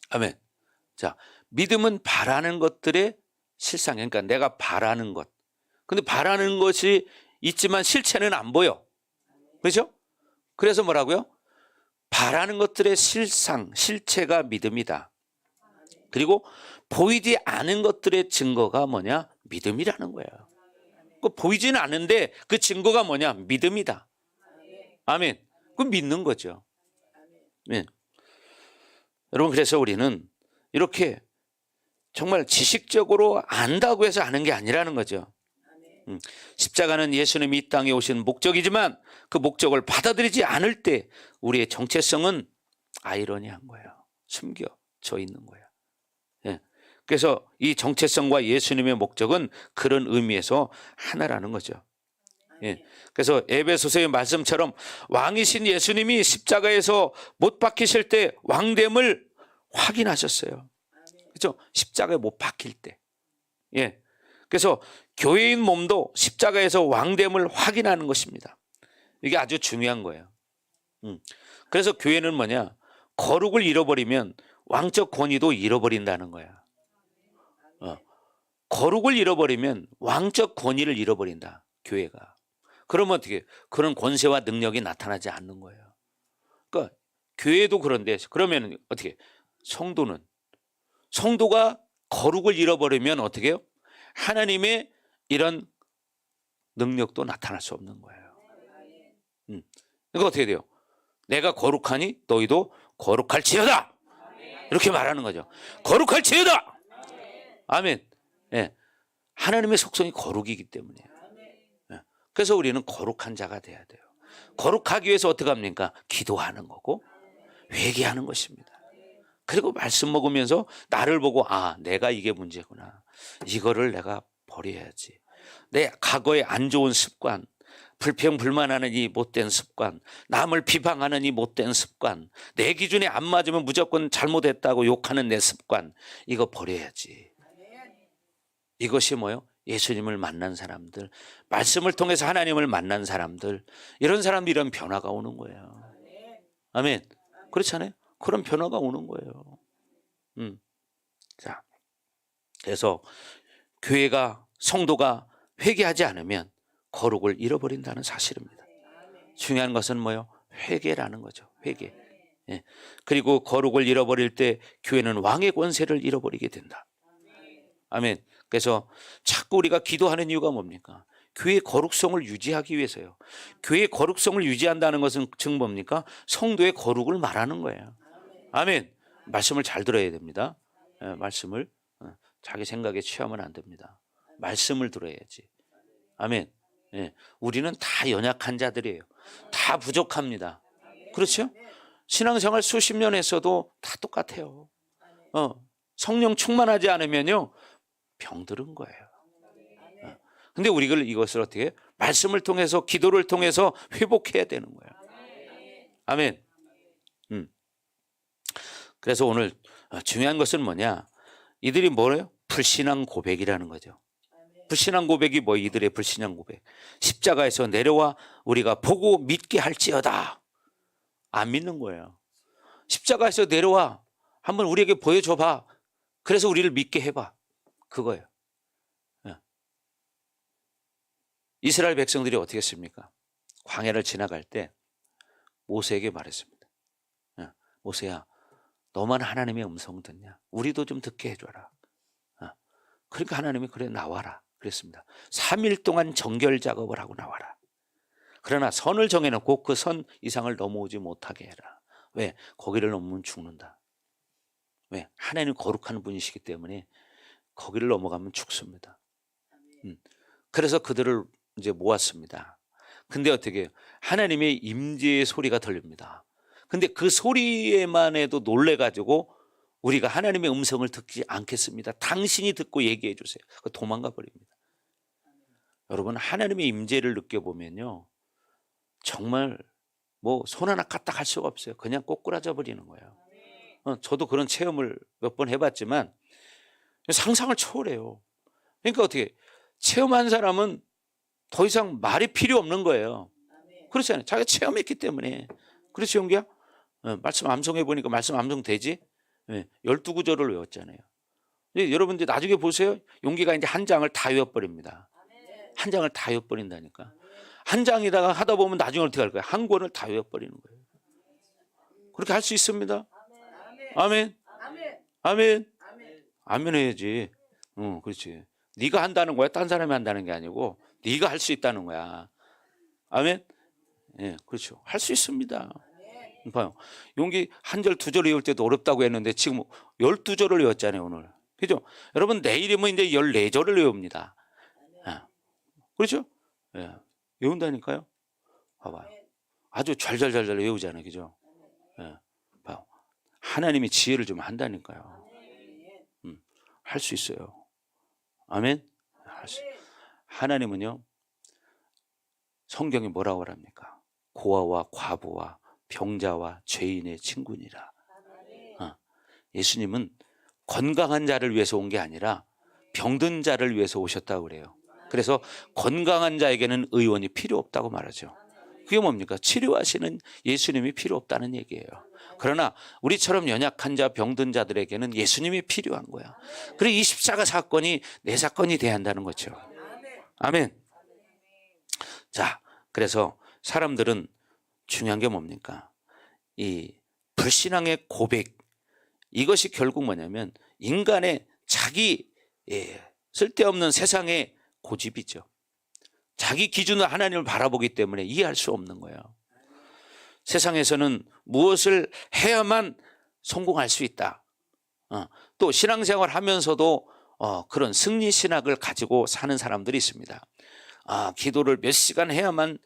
아멘. 자, 믿음은 바라는 것들의 실상. 그러니까 내가 바라는 것. 근데 바라는 것이 있지만 실체는 안 보여. 그렇죠? 그래서 뭐라고요? 바라는 것들의 실상, 실체가 믿음이다. 그리고 보이지 않은 것들의 증거가 뭐냐? 믿음이라는 거예요. 보이지는 않은데 그 증거가 뭐냐? 믿음이다. 아멘. 그건 믿는 거죠. 네. 여러분, 그래서 우리는 이렇게 정말 지식적으로 안다고 해서 아는 게 아니라는 거죠. 십자가는 예수님이 이 땅에 오신 목적이지만 그 목적을 받아들이지 않을 때 우리의 정체성은 아이러니한 거예요. 숨겨져 있는 거예요. 예. 그래서 이 정체성과 예수님의 목적은 그런 의미에서 하나라는 거죠. 예. 그래서 에베소서의 말씀처럼 왕이신 예수님이 십자가에서 못 박히실 때 왕됨을 확인하셨어요. 그렇죠? 십자가에 못 박힐 때. 예. 그래서 교회인 몸도 십자가에서 왕됨을 확인하는 것입니다. 이게 아주 중요한 거예요. 그래서 교회는 뭐냐? 거룩을 잃어버리면 왕적 권위도 잃어버린다는 거야. 거룩을 잃어버리면 왕적 권위를 잃어버린다. 교회가. 그러면 어떻게? 그런 권세와 능력이 나타나지 않는 거예요. 그러니까 교회도 그런데 그러면 어떻게? 성도가 거룩을 잃어버리면 어떻게 해요? 하나님의 이런 능력도 나타날 수 없는 거예요. 그러니까 어떻게 돼요? 내가 거룩하니 너희도 거룩할지어다. 이렇게 말하는 거죠. 거룩할지어다. 아멘. 예. 하나님의 속성이 거룩이기 때문이에요. 예. 그래서 우리는 거룩한 자가 돼야 돼요. 거룩하기 위해서 어떻게 합니까? 기도하는 거고 회개하는 것입니다. 그리고 말씀 먹으면서 나를 보고 내가 이게 문제구나. 이거를 내가 버려야지. 내 과거의 안 좋은 습관, 불평불만하는 이 못된 습관, 남을 비방하는 이 못된 습관, 내 기준에 안 맞으면 무조건 잘못했다고 욕하는 내 습관, 이거 버려야지. 이것이 뭐요? 예수님을 만난 사람들, 말씀을 통해서 하나님을 만난 사람들, 이런 사람들이 이런 변화가 오는 거예요. 아멘. 그렇잖아요. 그런 변화가 오는 거예요. 자, 그래서 교회가, 성도가 회개하지 않으면 거룩을 잃어버린다는 사실입니다. 중요한 것은 뭐요? 회개라는 거죠. 회개. 예. 그리고 거룩을 잃어버릴 때 교회는 왕의 권세를 잃어버리게 된다. 아멘. 그래서 자꾸 우리가 기도하는 이유가 뭡니까? 교회의 거룩성을 유지하기 위해서요. 교회의 거룩성을 유지한다는 것은 즉 뭡니까? 성도의 거룩을 말하는 거예요. 아멘. 말씀을 잘 들어야 됩니다. 예, 말씀을 자기 생각에 취하면 안 됩니다. 말씀을 들어야지. 아멘. 예, 우리는 다 연약한 자들이에요. 다 부족합니다. 그렇죠? 신앙생활 수십 년 했어도 다 똑같아요. 성령 충만하지 않으면요 병들은 거예요. 근데 우리가 이것을 어떻게 말씀을 통해서, 기도를 통해서 회복해야 되는 거예요. 아멘. 그래서 오늘 중요한 것은 뭐냐? 이들이 뭐래요? 불신앙 고백이라는 거죠. 불신앙 고백이 뭐 이들의 불신앙 고백? 십자가에서 내려와 우리가 보고 믿게 할지어다. 안 믿는 거예요. 십자가에서 내려와 한번 우리에게 보여줘봐. 그래서 우리를 믿게 해봐. 그거예요. 이스라엘 백성들이 어떻게 했습니까? 광야를 지나갈 때 모세에게 말했습니다. 모세야, 너만 하나님의 음성 듣냐? 우리도 좀 듣게 해줘라. 그러니까 하나님이 그래 나와라 그랬습니다. 3일 동안 정결 작업을 하고 나와라. 그러나 선을 정해놓고 그 선 이상을 넘어오지 못하게 해라. 왜? 거기를 넘으면 죽는다. 왜? 하나님 거룩한 분이시기 때문에 거기를 넘어가면 죽습니다. 그래서 그들을 이제 모았습니다. 근데 어떻게 해요? 하나님의 임재의 소리가 들립니다. 근데 그 소리에만 해도 놀래가지고 우리가 하나님의 음성을 듣지 않겠습니다. 당신이 듣고 얘기해 주세요. 도망가 버립니다. 여러분, 하나님의 임재를 느껴보면요 정말 뭐 손 하나 까딱 할 수가 없어요. 그냥 꼬꾸라져 버리는 거예요. 저도 그런 체험을 몇 번 해봤지만 상상을 초월해요. 그러니까 어떻게 체험한 사람은 더 이상 말이 필요 없는 거예요. 그렇잖아요. 자기가 체험했기 때문에. 그렇지, 용기야? 말씀 암송해 보니까 말씀 암송 되지? 12구절을 외웠잖아요. 여러분들 나중에 보세요. 용기가 이제 한 장을 다 외워버립니다. 한 장을 다 외워버린다니까. 한 장에다가 하다 보면 나중에 어떻게 할 거예요? 한 권을 다 외워버리는 거예요. 그렇게 할 수 있습니다. 아멘. 아멘. 아멘 해야지. 그렇지. 네가 한다는 거야. 딴 사람이 한다는 게 아니고 네가 할 수 있다는 거야. 아멘. 예, 그렇죠. 할 수 있습니다. 봐요. 용기 한 절, 두 절 외울 때도 어렵다고 했는데 지금 12절을 외웠잖아요, 오늘. 그죠? 여러분, 내일이면 이제 14절을 외웁니다. 그렇죠? 예, 외운다니까요. 봐봐요. 아주 잘잘잘잘 외우잖아요. 그죠? 예, 봐요. 하나님이 지혜를 좀 한다니까요. 할 수 있어요. 아멘? 하나님은요, 성경이 뭐라고 합니까? 고아와 과부와 병자와 죄인의 친구니라. 예수님은 건강한 자를 위해서 온 게 아니라 병든 자를 위해서 오셨다고 그래요. 그래서 건강한 자에게는 의원이 필요 없다고 말하죠. 그게 뭡니까? 치료하시는 예수님이 필요 없다는 얘기예요. 그러나 우리처럼 연약한 자, 병든 자들에게는 예수님이 필요한 거야. 그리고 이 십자가 사건이 내 사건이 돼야 한다는 거죠. 아멘. 자, 그래서 사람들은 중요한 게 뭡니까? 이 불신앙의 고백, 이것이 결국 뭐냐면 인간의 자기 쓸데없는 세상의 고집이죠. 자기 기준으로 하나님을 바라보기 때문에 이해할 수 없는 거예요. 세상에서는 무엇을 해야만 성공할 수 있다. 또 신앙생활 하면서도 그런 승리신학을 가지고 사는 사람들이 있습니다. 기도를 몇 시간 해야만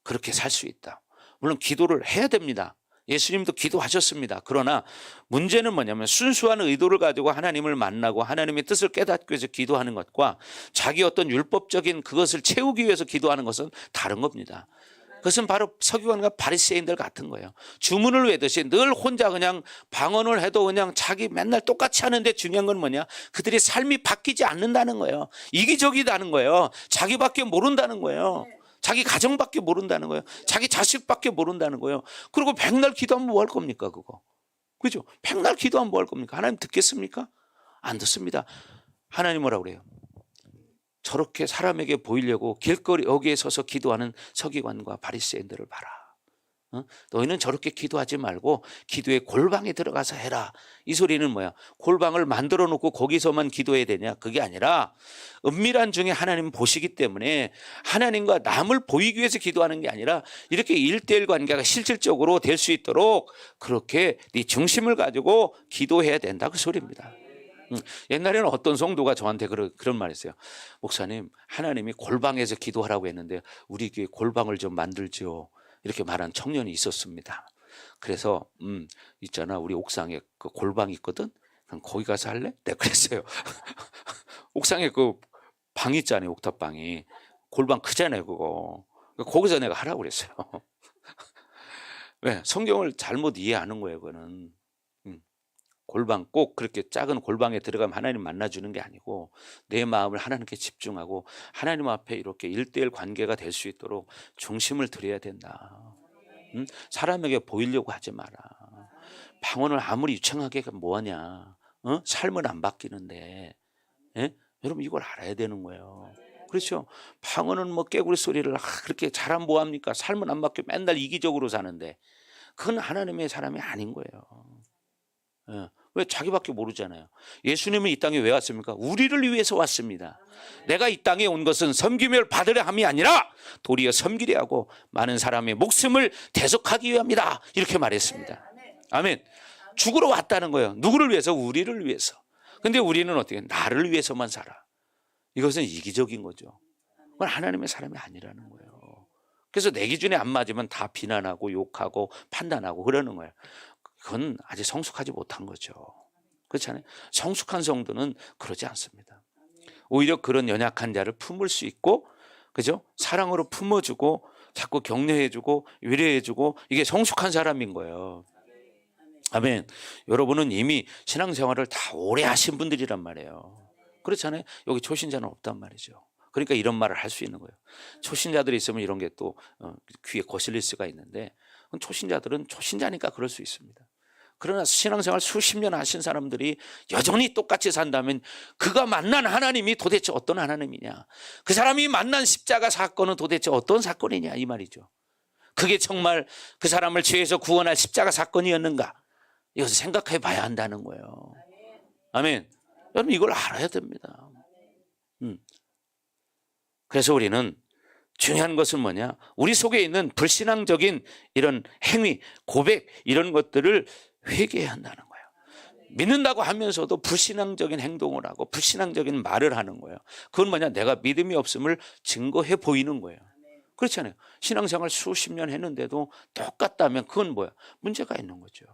그렇게 살 수 있다. 물론 기도를 해야 됩니다. 예수님도 기도하셨습니다. 그러나 문제는 뭐냐면 순수한 의도를 가지고 하나님을 만나고 하나님의 뜻을 깨닫기 위해서 기도하는 것과 자기 어떤 율법적인 그것을 채우기 위해서 기도하는 것은 다른 겁니다. 그것은 바로 서기관과 바리새인들 같은 거예요. 주문을 외듯이 늘 혼자 그냥 방언을 해도 그냥 자기 맨날 똑같이 하는데 중요한 건 뭐냐? 그들의 삶이 바뀌지 않는다는 거예요. 이기적이다는 거예요. 자기밖에 모른다는 거예요. 자기 가정밖에 모른다는 거예요. 자기 자식밖에 모른다는 거예요. 그리고 백날 기도하면 뭐 할 겁니까 그거? 그죠? 백날 기도하면 뭐 할 겁니까? 하나님 듣겠습니까? 안 듣습니다. 하나님 뭐라고 그래요? 저렇게 사람에게 보이려고 길거리 여기에 서서 기도하는 서기관과 바리새인들을 봐라. 너희는 저렇게 기도하지 말고 기도의 골방에 들어가서 해라. 이 소리는 뭐야? 골방을 만들어 놓고 거기서만 기도해야 되냐? 그게 아니라 은밀한 중에 하나님 보시기 때문에 하나님과 남을 보이기 위해서 기도하는 게 아니라 이렇게 1:1 관계가 실질적으로 될 수 있도록 그렇게 네 중심을 가지고 기도해야 된다 그 소리입니다. 옛날에는 어떤 성도가 저한테 그런 말 했어요. 목사님, 하나님이 골방에서 기도하라고 했는데 우리 교회 골방을 좀 만들지요. 이렇게 말한 청년이 있었습니다. 그래서 있잖아, 우리 옥상에 그 골방이 있거든. 그럼 거기 가서 할래? 내가 그랬어요. 옥상에 그 방 있잖아요, 옥탑방이. 골방 크잖아요, 그거. 거기서 내가 하라고 그랬어요. 왜? 성경을 잘못 이해하는 거예요, 그거는. 골방 꼭 그렇게 작은 골방에 들어가면 하나님 만나주는 게 아니고 내 마음을 하나님께 집중하고 하나님 앞에 이렇게 1:1 관계가 될 수 있도록 중심을 드려야 된다. 사람에게 보이려고 하지 마라. 방언을 아무리 유창하게 뭐하냐. 삶은 안 바뀌는데. 예? 여러분 이걸 알아야 되는 거예요. 그렇죠? 방언은 뭐 깨구리 소리를 그렇게 잘하면 뭐합니까? 삶은 안 바뀌고 맨날 이기적으로 사는데 그건 하나님의 사람이 아닌 거예요. 예. 왜? 자기밖에 모르잖아요. 예수님은 이 땅에 왜 왔습니까? 우리를 위해서 왔습니다. 내가 이 땅에 온 것은 섬김을 받으려 함이 아니라 도리어 섬기려 하고 많은 사람의 목숨을 대속하기 위함이다. 이렇게 말했습니다. 아멘. 죽으러 왔다는 거예요. 누구를 위해서? 우리를 위해서. 근데 우리는 어떻게? 나를 위해서만 살아. 이것은 이기적인 거죠. 그건 하나님의 사람이 아니라는 거예요. 그래서 내 기준에 안 맞으면 다 비난하고 욕하고 판단하고 그러는 거예요. 그건 아직 성숙하지 못한 거죠. 그렇잖아요. 성숙한 성도는 그러지 않습니다. 오히려 그런 연약한 자를 품을 수 있고, 그죠? 사랑으로 품어주고, 자꾸 격려해주고, 위로해주고, 이게 성숙한 사람인 거예요. 아멘. 여러분은 이미 신앙생활을 다 오래 하신 분들이란 말이에요. 그렇잖아요. 여기 초신자는 없단 말이죠. 그러니까 이런 말을 할 수 있는 거예요. 초신자들이 있으면 이런 게 또 귀에 거슬릴 수가 있는데 초신자들은 초신자니까 그럴 수 있습니다. 그러나 신앙생활 수십 년 하신 사람들이 여전히 똑같이 산다면 그가 만난 하나님이 도대체 어떤 하나님이냐, 그 사람이 만난 십자가 사건은 도대체 어떤 사건이냐 이 말이죠. 그게 정말 그 사람을 죄에서 구원할 십자가 사건이었는가, 이것을 생각해 봐야 한다는 거예요. 아멘. 여러분 이걸 알아야 됩니다. 그래서 우리는 중요한 것은 뭐냐, 우리 속에 있는 불신앙적인 이런 행위, 고백 이런 것들을 회개해야 한다는 거예요. 믿는다고 하면서도 불신앙적인 행동을 하고 불신앙적인 말을 하는 거예요. 그건 뭐냐, 내가 믿음이 없음을 증거해 보이는 거예요. 그렇잖아요. 신앙생활 수십 년 했는데도 똑같다면 그건 뭐야, 문제가 있는 거죠.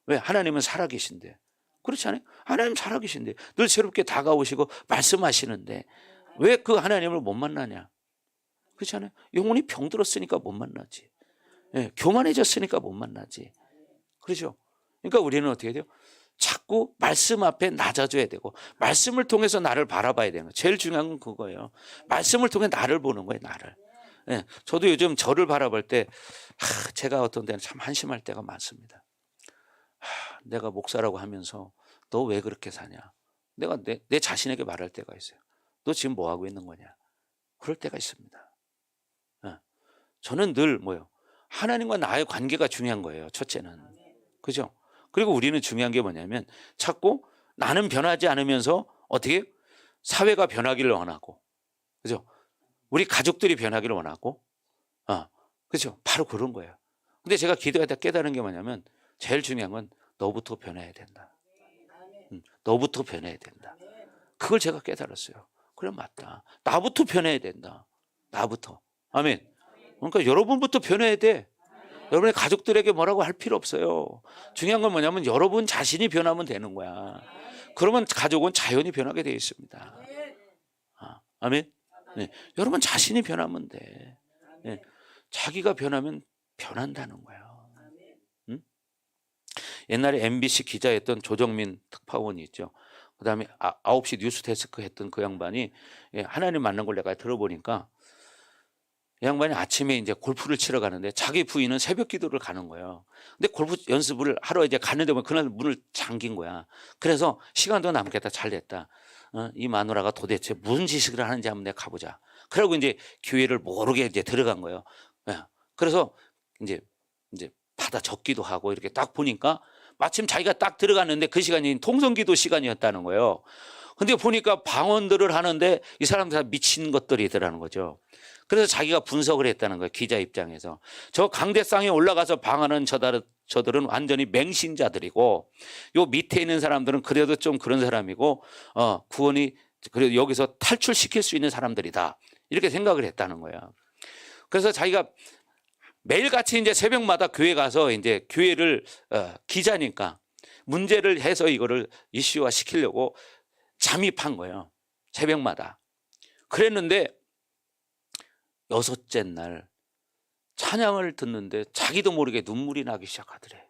왜? 하나님은 살아계신데. 그렇잖아요. 하나님 살아계신데 늘 새롭게 다가오시고 말씀하시는데 왜 그 하나님을 못 만나냐. 그렇잖아요. 영혼이 병들었으니까 못 만나지. 예, 교만해졌으니까 못 만나지. 그렇죠. 그러니까 우리는 어떻게 돼요? 자꾸 말씀 앞에 낮아져야 되고 말씀을 통해서 나를 바라봐야 되는 거예요. 제일 중요한 건 그거예요. 말씀을 통해 나를 보는 거예요. 나를. 예, 저도 요즘 저를 바라볼 때 제가 어떤 데는 참 한심할 때가 많습니다. 내가 목사라고 하면서 너 왜 그렇게 사냐. 내가 내 자신에게 말할 때가 있어요. 너 지금 뭐 하고 있는 거냐. 그럴 때가 있습니다. 예, 저는 늘 뭐요? 하나님과 나의 관계가 중요한 거예요. 첫째는. 그죠? 그리고 우리는 중요한 게 뭐냐면 자꾸 나는 변하지 않으면서 어떻게 사회가 변하기를 원하고, 그죠? 우리 가족들이 변하기를 원하고, 그죠? 바로 그런 거예요. 근데 제가 기도하다 깨달은 게 뭐냐면 제일 중요한 건 너부터 변해야 된다. 너부터 변해야 된다. 그걸 제가 깨달았어요. 그래 맞다. 나부터 변해야 된다. 나부터. 아멘. 그러니까 여러분부터 변해야 돼. 여러분의 가족들에게 뭐라고 할 필요 없어요. 중요한 건 뭐냐면 여러분 자신이 변하면 되는 거야. 그러면 가족은 자연히 변하게 되어 있습니다. 아멘. 네. 여러분 자신이 변하면 돼. 네. 자기가 변하면 변한다는 거예요. 응? 옛날에 MBC 기자였던 조정민 특파원이 있죠. 그다음에 9시 뉴스 데스크 했던 그 양반이 하나님 만난 걸 내가 들어보니까 이 양반이 아침에 이제 골프를 치러 가는데 자기 부인은 새벽 기도를 가는 거예요. 근데 골프 연습을 하러 이제 갔는데 보면 그날 문을 잠긴 거야. 그래서 시간도 남겠다. 잘 됐다. 이 마누라가 도대체 무슨 지식을 하는지 한번 내가 가보자. 그러고 이제 교회를 모르게 이제 들어간 거예요. 그래서 이제 받아 적기도 하고 이렇게 딱 보니까 마침 자기가 딱 들어갔는데 그 시간이 통성기도 시간이었다는 거예요. 근데 보니까 방언들을 하는데 이 사람들 다 미친 것들이더라는 거죠. 그래서 자기가 분석을 했다는 거예요. 기자 입장에서. 저 강대상에 올라가서 방언하는 저들은 완전히 맹신자들이고 요 밑에 있는 사람들은 그래도 좀 그런 사람이고 구원이 그래도 여기서 탈출시킬 수 있는 사람들이다. 이렇게 생각을 했다는 거예요. 그래서 자기가 매일같이 이제 새벽마다 교회 가서 이제 교회를 기자니까 문제를 해서 이거를 이슈화 시키려고 잠입한 거예요. 새벽마다. 그랬는데 6째 날 찬양을 듣는데 자기도 모르게 눈물이 나기 시작하더래.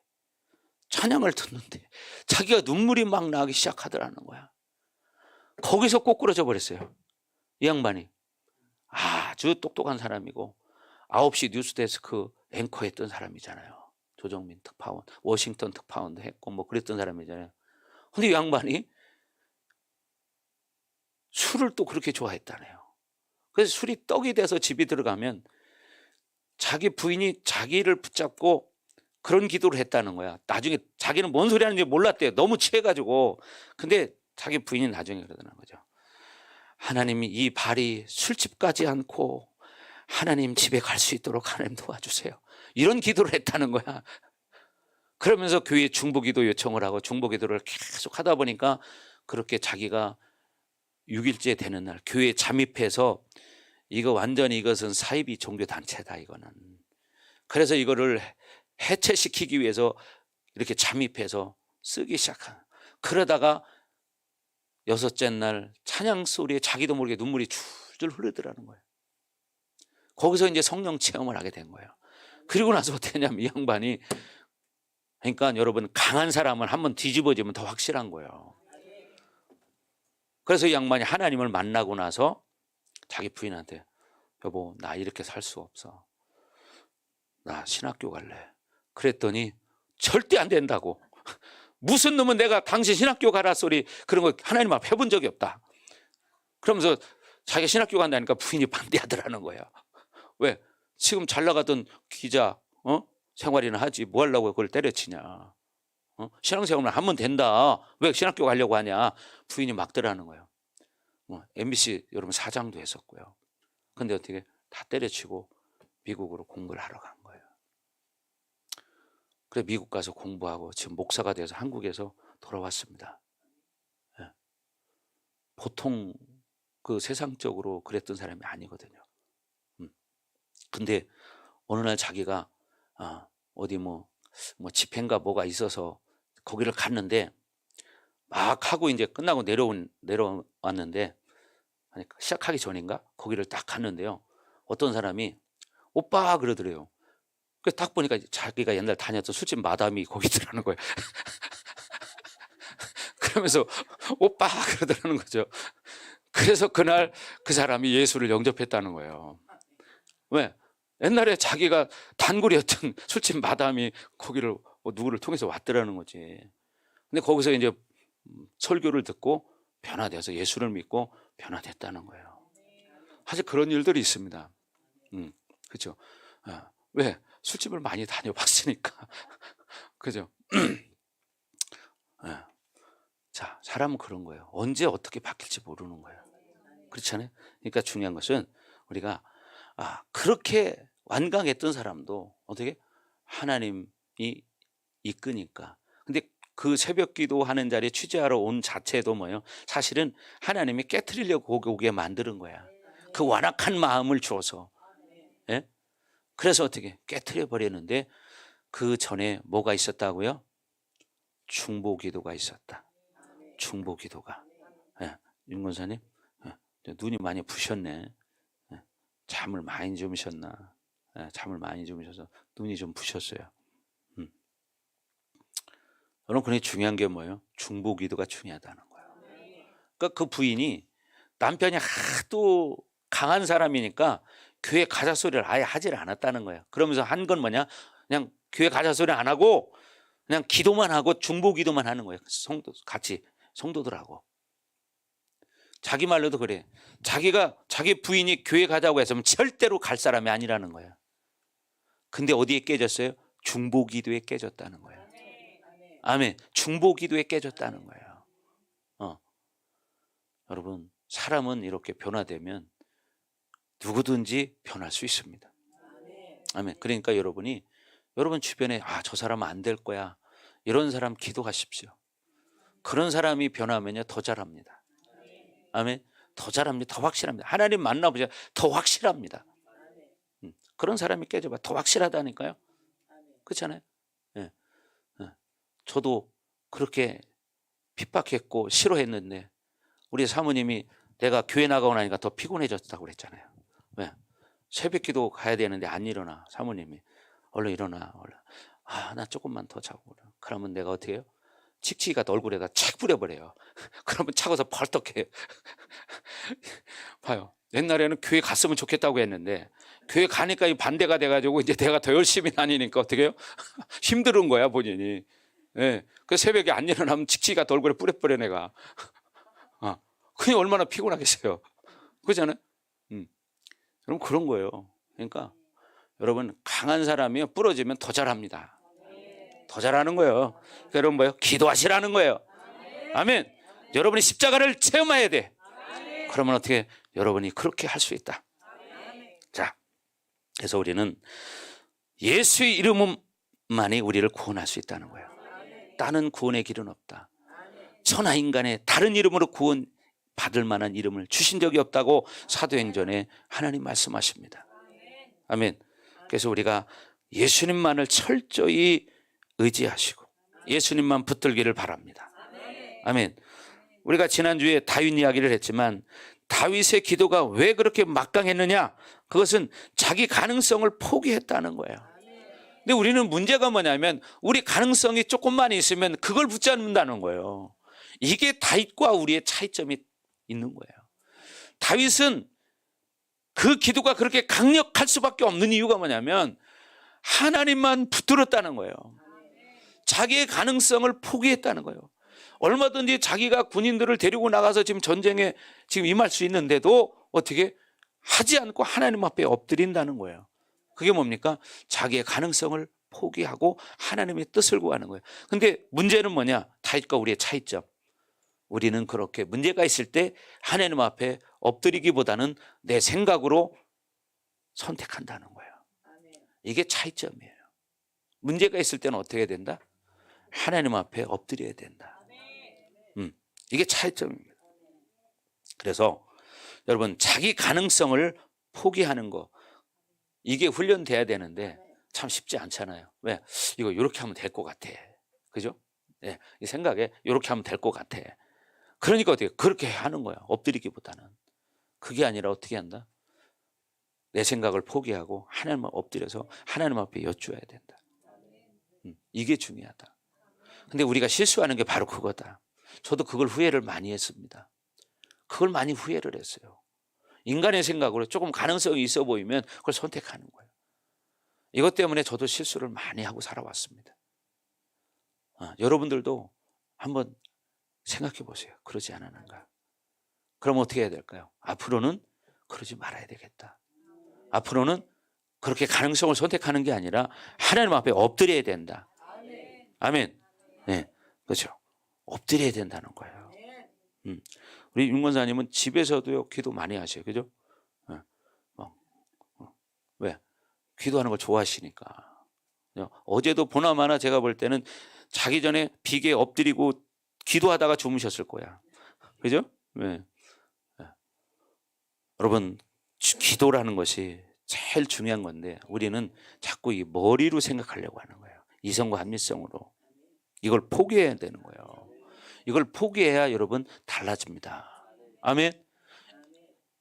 찬양을 듣는데 자기가 눈물이 막 나기 시작하더라는 거야. 거기서 꼬꾸라져 버렸어요. 이 양반이. 아주 똑똑한 사람이고 9시 뉴스데스크 앵커했던 사람이잖아요. 조정민 특파원, 워싱턴 특파원도 했고 뭐 그랬던 사람이잖아요. 근데 이 양반이 술을 또 그렇게 좋아했다네요. 그래서 술이 떡이 돼서 집에 들어가면 자기 부인이 자기를 붙잡고 그런 기도를 했다는 거야. 나중에 자기는 뭔 소리 하는지 몰랐대요. 너무 취해가지고. 근데 자기 부인이 나중에 그러더라는 거죠. 하나님이 이 발이 술집 가지 않고 하나님 집에 갈 수 있도록 하나님 도와주세요. 이런 기도를 했다는 거야. 그러면서 교회에 중보기도 요청을 하고 중보기도를 계속 하다 보니까 그렇게 자기가 6일째 되는 날 교회에 잠입해서 이거 완전히 이것은 사이비 종교단체다 이거는. 그래서 이거를 해체시키기 위해서 이렇게 잠입해서 쓰기 시작한. 그러다가 6째 날 찬양 소리에 자기도 모르게 눈물이 줄줄 흐르더라는 거예요. 거기서 이제 성령 체험을 하게 된 거예요. 그리고 나서 어떻게 했냐면 이 양반이 그러니까 여러분 강한 사람은 한번 뒤집어지면 더 확실한 거예요. 그래서 이 양반이 하나님을 만나고 나서 자기 부인한테 여보 나 이렇게 살 수 없어. 나 신학교 갈래. 그랬더니 절대 안 된다고. 무슨 놈은 내가 당신 신학교 가라 소리 그런 거 하나님 앞에 해본 적이 없다. 그러면서 자기가 신학교 간다니까 부인이 반대하더라는 거야. 왜? 지금 잘 나가던 기자 생활이나 하지 뭐 하려고 그걸 때려치냐. 신앙생활만 하면 된다. 왜 신학교 가려고 하냐. 부인이 막더라는 거예요. MBC 여러분 사장도 했었고요. 근데 어떻게 다 때려치고 미국으로 공부를 하러 간 거예요. 그래 미국 가서 공부하고 지금 목사가 돼서 한국에서 돌아왔습니다. 네. 보통 그 세상적으로 그랬던 사람이 아니거든요. 근데 어느 날 자기가 어디 뭐 집회인가 뭐가 있어서 거기를 갔는데 막 하고 이제 끝나고 내려왔는데 시작하기 전인가 거기를 딱 갔는데요. 어떤 사람이 오빠 그러더래요. 그래서 딱 보니까 자기가 옛날 다녔던 술집 마담이 거기 있더라는 거예요. 그러면서 오빠 그러더라는 거죠. 그래서 그날 그 사람이 예수를 영접했다는 거예요. 왜? 옛날에 자기가 단골이었던 술집 마담이 거기를 누구를 통해서 왔더라는 거지. 근데 거기서 이제 설교를 듣고 변화돼서 예수를 믿고 변화됐다는 거예요. 사실 그런 일들이 있습니다. 그렇죠. 왜? 술집을 많이 다녀봤으니까. 그죠? 자, 사람은 그런 거예요. 언제 어떻게 바뀔지 모르는 거예요. 그렇잖아요. 그러니까 중요한 것은 우리가 그렇게 완강했던 사람도 어떻게 하나님이 이끄니까. 근데 그 새벽 기도하는 자리에 취재하러 온 자체도 뭐예요? 사실은 하나님이 깨트리려고 오게 만드는 거야. 그 완악한 마음을 주어서. 예? 그래서 어떻게 깨트려 버리는데 그 전에 뭐가 있었다고요? 중보기도가 있었다. 중보기도가. 예, 윤 권사님, 눈이 많이 부셨네. 잠을 많이 주무셨나? 잠을 많이 주무셔서 눈이 좀 부셨어요. 여러분, 그런데 중요한 게 뭐예요? 중보기도가 중요하다는 거예요. 그러니까 그 부인이 남편이 하도 강한 사람이니까 교회 가자 소리를 아예 하질 않았다는 거예요. 그러면서 한 건 뭐냐? 그냥 교회 가자 소리 안 하고 그냥 기도만 하고 중보기도만 하는 거예요. 같이 성도들하고. 자기 말로도 그래. 자기 부인이 교회 가자고 했으면 절대로 갈 사람이 아니라는 거예요. 근데 어디에 깨졌어요? 중보기도에 깨졌다는 거예요. 아멘. 중보기도에 깨졌다는 거예요. 여러분, 사람은 이렇게 변화되면 누구든지 변할 수 있습니다. 아멘. 그러니까 여러분 주변에 저 사람은 안 될 거야, 이런 사람 기도하십시오. 그런 사람이 변하면요 더 잘합니다. 아멘. 더 잘합니다. 더 확실합니다. 하나님 만나보자 더 확실합니다. 그런 사람이 깨져봐 더 확실하다니까요. 그렇잖아요. 예. 저도 그렇게 핍박했고 싫어했는데 우리 사모님이 내가 교회 나가고 나니까 더 피곤해졌다고 그랬잖아요. 왜? 새벽기도 가야 되는데 안 일어나. 사모님이 얼른 일어나. 얼른. 나 조금만 더 자고. 그러면 내가 어떻게 해요? 칙칙이가 얼굴에다 착 뿌려버려요. 그러면 차고서 벌떡해요. 봐요. 옛날에는 교회 갔으면 좋겠다고 했는데 교회 가니까 반대가 돼가지고 이제 내가 더 열심히 다니니까 어떻게 해요? 힘든 거야 본인이. 예. 그 새벽에 안 일어나면 칙칙이가 얼굴에 뿌려버려 내가. 그게 얼마나 피곤하겠어요. 그렇잖아요. 그럼 그런 거예요. 그러니까 여러분 강한 사람이 부러지면 더 잘합니다. 더 잘하는 거예요. 그러니까 여러분 뭐예요? 기도하시라는 거예요. 아멘. 여러분이 십자가를 체험해야 돼. 그러면 어떻게 여러분이 그렇게 할 수 있다. 자, 그래서 우리는 예수의 이름만이 우리를 구원할 수 있다는 거예요. 다른 구원의 길은 없다. 천하 인간의 다른 이름으로 구원 받을 만한 이름을 주신 적이 없다고 사도행전에 하나님 말씀하십니다. 아멘. 그래서 우리가 예수님만을 철저히 의지하시고 예수님만 붙들기를 바랍니다. 아멘. 우리가 지난주에 다윗 이야기를 했지만 다윗의 기도가 왜 그렇게 막강했느냐? 그것은 자기 가능성을 포기했다는 거예요. 근데 우리는 문제가 뭐냐면 우리 가능성이 조금만 있으면 그걸 붙잡는다는 거예요. 이게 다윗과 우리의 차이점이 있는 거예요. 다윗은 그 기도가 그렇게 강력할 수밖에 없는 이유가 뭐냐면 하나님만 붙들었다는 거예요. 자기의 가능성을 포기했다는 거예요. 얼마든지 자기가 군인들을 데리고 나가서 지금 전쟁에 지금 임할 수 있는데도 어떻게 하지 않고 하나님 앞에 엎드린다는 거예요. 그게 뭡니까? 자기의 가능성을 포기하고 하나님의 뜻을 구하는 거예요. 근데 문제는 뭐냐? 다윗과 우리의 차이점. 우리는 그렇게 문제가 있을 때 하나님 앞에 엎드리기보다는 내 생각으로 선택한다는 거예요. 이게 차이점이에요. 문제가 있을 때는 어떻게 해야 된다? 하나님 앞에 엎드려야 된다. 이게 차이점입니다. 그래서 여러분 자기 가능성을 포기하는 거 이게 훈련돼야 되는데 참 쉽지 않잖아요. 왜? 이거 이렇게 하면 될 것 같아. 그죠? 네, 이 생각에 이렇게 하면 될 것 같아. 그러니까 어떻게 그렇게 하는 거야. 엎드리기보다는. 그게 아니라 어떻게 한다? 내 생각을 포기하고 하나님 앞에 엎드려서 하나님 앞에 여쭈어야 된다. 이게 중요하다. 근데 우리가 실수하는 게 바로 그거다. 저도 그걸 후회를 많이 했습니다. 그걸 많이 후회를 했어요. 인간의 생각으로 조금 가능성이 있어 보이면 그걸 선택하는 거예요. 이것 때문에 저도 실수를 많이 하고 살아왔습니다. 여러분들도 한번 생각해 보세요. 그러지 않았는가? 그럼 어떻게 해야 될까요? 앞으로는 그러지 말아야 되겠다. 앞으로는 그렇게 가능성을 선택하는 게 아니라 하나님 앞에 엎드려야 된다. 아멘. 네, 그렇죠. 엎드려야 된다는 거예요. 우리 윤 권사님은 집에서도요 기도 많이 하셔요. 그죠? 왜? 기도하는 걸 좋아하시니까. 어제도 보나마나 제가 볼 때는 자기 전에 비계에 엎드리고 기도하다가 주무셨을 거야. 그죠? 네. 여러분 기도라는 것이 제일 중요한 건데 우리는 자꾸 이 머리로 생각하려고 하는 거예요. 이성과 합리성으로. 이걸 포기해야 되는 거예요. 이걸 포기해야 여러분 달라집니다. 아멘.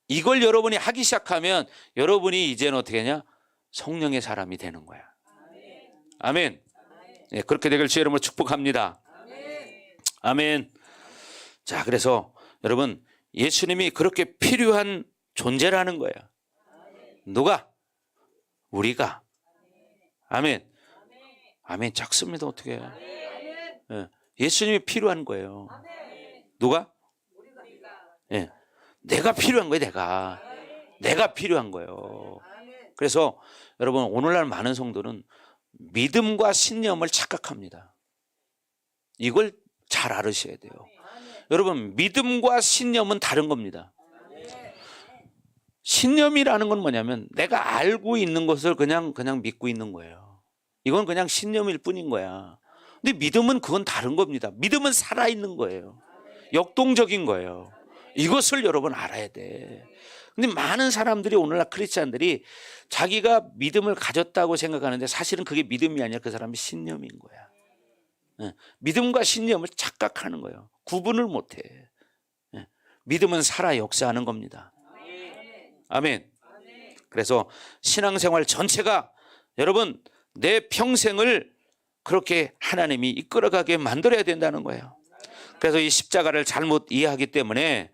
이걸 여러분이 하기 시작하면 여러분이 이제는 어떻게 하냐? 성령의 사람이 되는 거야. 아멘. 네, 그렇게 되길 주의 이름으로 축복합니다. 아멘. 자, 그래서 여러분 예수님이 그렇게 필요한 존재라는 거예요. 누가? 우리가. 아멘. 아멘. 작습니다. 어떻게 해요? 네, 예수님이 필요한 거예요. 누가? 네, 내가 필요한 거예요. 내가 필요한 거예요. 그래서 여러분 오늘날 많은 성도는 믿음과 신념을 착각합니다. 이걸 잘 알으셔야 돼요. 여러분 믿음과 신념은 다른 겁니다. 신념이라는 건 뭐냐면 내가 알고 있는 것을 그냥 믿고 있는 거예요. 이건 그냥 신념일 뿐인 거야. 근데 믿음은 그건 다른 겁니다. 믿음은 살아있는 거예요. 역동적인 거예요. 이것을 여러분 알아야 돼. 근데 많은 사람들이 오늘날 크리스찬들이 자기가 믿음을 가졌다고 생각하는데 사실은 그게 믿음이 아니라 그 사람의 신념인 거야. 믿음과 신념을 착각하는 거예요. 구분을 못해. 믿음은 살아 역사하는 겁니다. 아멘. 그래서 신앙생활 전체가 여러분 내 평생을 그렇게 하나님이 이끌어가게 만들어야 된다는 거예요. 그래서 이 십자가를 잘못 이해하기 때문에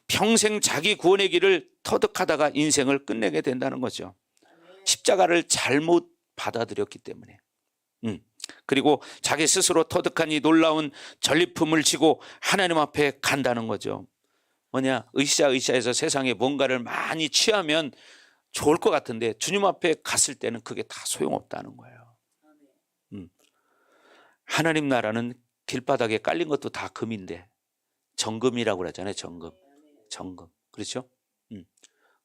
평생 자기 구원의 길을 터득하다가 인생을 끝내게 된다는 거죠. 십자가를 잘못 받아들였기 때문에. 그리고 자기 스스로 터득한 이 놀라운 전리품을 지고 하나님 앞에 간다는 거죠. 뭐냐? 으쌰으쌰해서 세상에 뭔가를 많이 취하면 좋을 것 같은데 주님 앞에 갔을 때는 그게 다 소용없다는 거예요. 하나님 나라는 길바닥에 깔린 것도 다 금인데 정금이라고 그러잖아요. 정금. 그렇죠?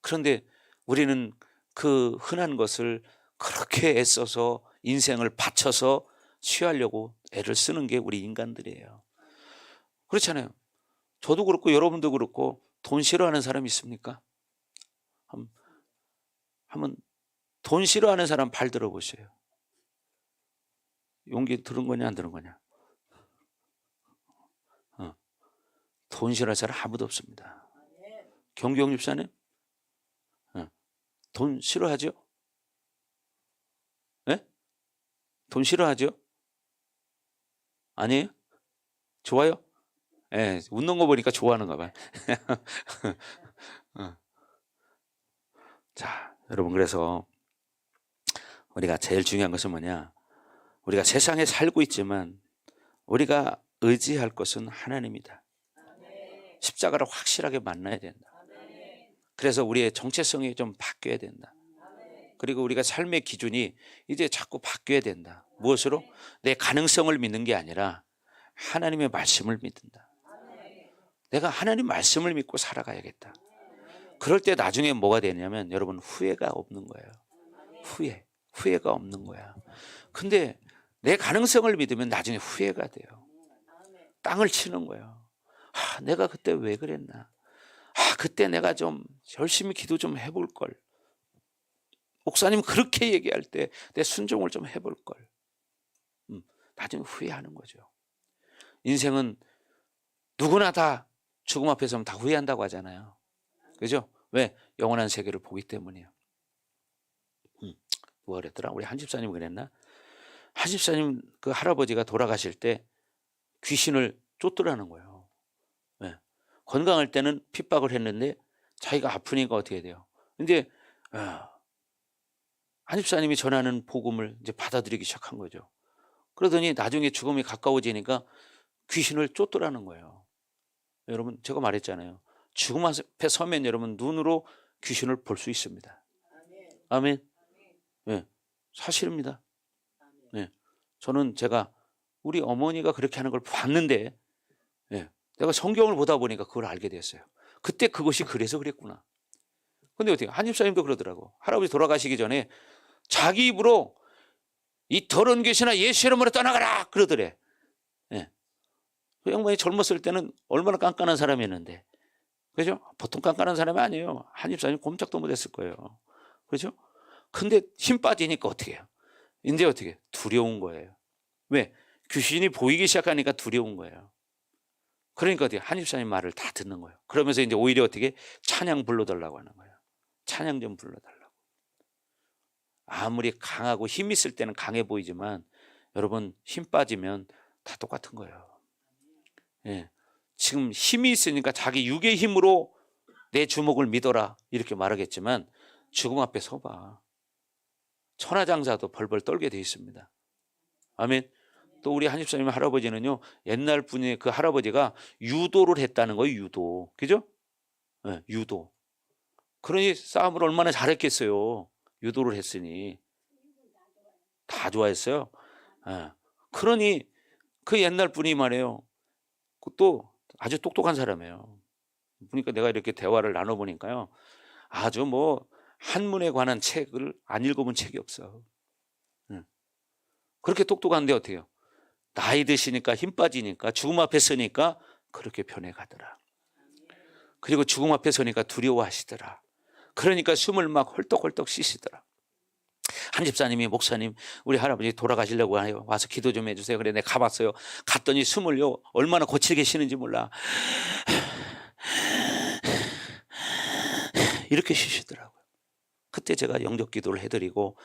그런데 우리는 그 흔한 것을 그렇게 애써서 인생을 바쳐서 취하려고 애를 쓰는 게 우리 인간들이에요. 그렇잖아요. 저도 그렇고 여러분도 그렇고 돈 싫어하는 사람 있습니까? 한번 돈 싫어하는 사람 발 들어보세요. 용기 들은 거냐 안 들은 거냐? 돈 싫어하는 사람 아무도 없습니다. 경경 집사님? 돈 싫어하죠? 네? 돈 싫어하죠? 아니에요? 좋아요? 네, 웃는 거 보니까 좋아하는가 봐요. 자, 여러분 그래서 우리가 제일 중요한 것은 뭐냐? 우리가 세상에 살고 있지만 우리가 의지할 것은 하나님이다. 십자가를 확실하게 만나야 된다. 그래서 우리의 정체성이 좀 바뀌어야 된다. 그리고 우리가 삶의 기준이 이제 자꾸 바뀌어야 된다. 무엇으로? 내 가능성을 믿는 게 아니라 하나님의 말씀을 믿는다. 내가 하나님 말씀을 믿고 살아가야겠다. 그럴 때 나중에 뭐가 되냐면 여러분 후회가 없는 거예요. 후회가 없는 거야. 근데 내 가능성을 믿으면 나중에 후회가 돼요. 땅을 치는 거예요. 내가 그때 왜 그랬나? 그때 내가 좀 열심히 기도 좀 해볼 걸. 목사님 그렇게 얘기할 때 내 순종을 좀 해볼 걸. 나중에 후회하는 거죠. 인생은 누구나 다 죽음 앞에 서면 다 후회한다고 하잖아요. 그죠? 왜? 영원한 세계를 보기 때문이에요. 누가 그랬더라? 우리 한 집사님 그랬나? 한 집사님 그 할아버지가 돌아가실 때 귀신을 쫓더라는 거예요. 네. 건강할 때는 핍박을 했는데 자기가 아프니까 어떻게 돼요? 근데 한 집사님이 전하는 복음을 이제 받아들이기 시작한 거죠. 그러더니 나중에 죽음이 가까워지니까 귀신을 쫓더라는 거예요. 여러분 제가 말했잖아요. 죽음 앞에 서면 여러분 눈으로 귀신을 볼 수 있습니다. 아멘. 네, 사실입니다. 네, 저는 제가 우리 어머니가 그렇게 하는 걸 봤는데 내가 성경을 보다 보니까 그걸 알게 됐어요. 그때 그것이 그래서 그랬구나. 근데 어떻게 한 집사님도 그러더라고. 할아버지 돌아가시기 전에 자기 입으로 이 더러운 귀신아 예수 이름으로 떠나가라 그러더래. 그 양반이 젊었을 때는 얼마나 깐깐한 사람이었는데, 그죠? 보통 깐깐한 사람이 아니에요. 한 집사님 꼼짝도 못했을 거예요. 그죠? 근데 힘 빠지니까 어떻게 해요? 이제 어떻게 해요? 두려운 거예요. 왜? 귀신이 보이기 시작하니까 두려운 거예요. 그러니까 어떻게 한집사님 말을 다 듣는 거예요. 그러면서 이제 오히려 어떻게 찬양 불러달라고 하는 거예요. 찬양 좀 불러달라고. 아무리 강하고 힘 있을 때는 강해 보이지만 여러분 힘 빠지면 다 똑같은 거예요. 예. 지금 힘이 있으니까 자기 육의 힘으로 내 주먹을 믿어라 이렇게 말하겠지만 죽음 앞에 서봐. 천하장사도 벌벌 떨게 돼 있습니다. 아멘. 또 우리 한집사님 할아버지는요, 옛날 분이 그 할아버지가 유도를 했다는 거예요. 유도. 그죠? 네, 유도. 그러니 싸움을 얼마나 잘했겠어요. 유도를 했으니. 다 좋아했어요. 네. 그러니 그 옛날 분이 말이에요. 또 아주 똑똑한 사람이에요. 보니까 내가 이렇게 대화를 나눠보니까요, 아주 뭐 한문에 관한 책을 안 읽어본 책이 없어. 그렇게 똑똑한데 어떻게 해요? 나이 드시니까 힘 빠지니까 죽음 앞에 서니까 그렇게 변해가더라. 그리고 죽음 앞에 서니까 두려워하시더라. 그러니까 숨을 막 헐떡헐떡 쉬시더라. 한 집사님이 목사님 우리 할아버지 돌아가시려고 해요. 와서 기도 좀 해주세요. 그래 내가 가봤어요. 갔더니 숨을요 얼마나 거칠게 쉬는지 몰라. 이렇게 쉬시더라고요. 그때 제가 영접 기도를 해드리고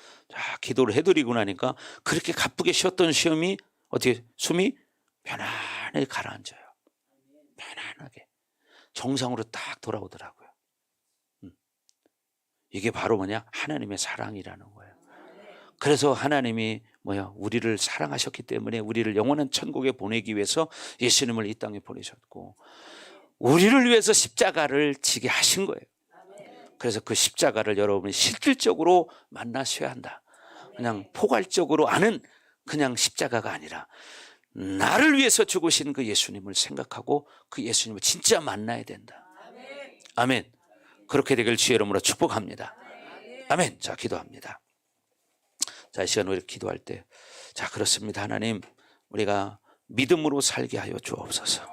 기도를 해드리고 나니까 그렇게 가쁘게 쉬었던 시험이 어떻게 숨이 편안하게 가라앉아요. 편안하게 정상으로 딱 돌아오더라고요. 이게 바로 뭐냐? 하나님의 사랑이라는 거예요. 그래서 하나님이 우리를 사랑하셨기 때문에 우리를 영원한 천국에 보내기 위해서 예수님을 이 땅에 보내셨고 우리를 위해서 십자가를 지게 하신 거예요. 그래서 그 십자가를 여러분이 실질적으로 만나셔야 한다. 그냥 포괄적으로 아는 그냥 십자가가 아니라 나를 위해서 죽으신 그 예수님을 생각하고 그 예수님을 진짜 만나야 된다. 아멘. 그렇게 되길 주의 이름으로 축복합니다. 아멘. 자, 기도합니다. 자, 이 시간 우리 기도할 때, 자, 그렇습니다. 하나님, 우리가 믿음으로 살게 하여 주옵소서.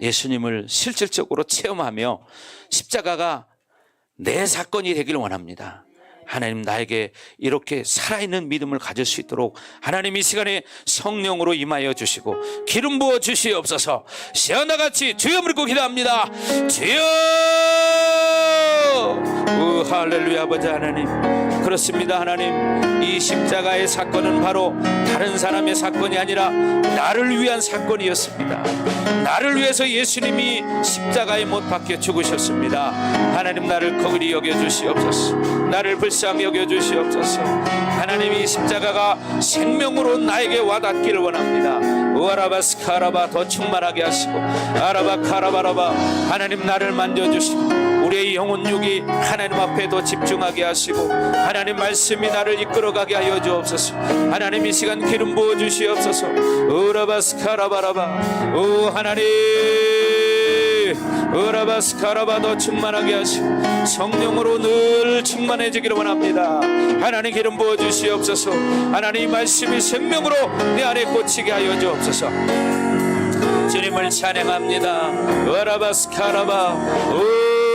예수님을 실질적으로 체험하며 십자가가 내 사건이 되길 원합니다. 하나님, 나에게 이렇게 살아있는 믿음을 가질 수 있도록 하나님 이 시간에 성령으로 임하여 주시고 기름 부어 주시옵소서. 시원하같이 주여 부르고 기도합니다. 주여. 할렐루야. 아버지 하나님, 그렇습니다. 하나님, 이 십자가의 사건은 바로 다른 사람의 사건이 아니라 나를 위한 사건이었습니다. 나를 위해서 예수님이 십자가에 못 박혀 죽으셨습니다. 하나님, 나를 거울이 여겨주시옵소서. 나를 불쌍히 여겨주시옵소서. 하나님, 이 십자가가 생명으로 나에게 와닿기를 원합니다. 우아라바스카라바 더 충만하게 하시고 아라바카라바라바 하나님, 나를 만져주시고 우리의 영혼 육이 하나님 앞에 더 집중하게 하시고 하나님 말씀이 나를 이끌어가게 하여 주옵소서. 하나님, 이 시간 기름 부어 주시옵소서. 우라바스카라바라바 오 하나님, 우라바스카라바 더 충만하게 하시고 성령으로 늘 충만해지기를 원합니다. 하나님, 기름 부어 주시옵소서. 하나님 말씀이 생명으로 내 안에 꽂히게 하여 주옵소서. 주님을 찬양합니다. 우라바스카라바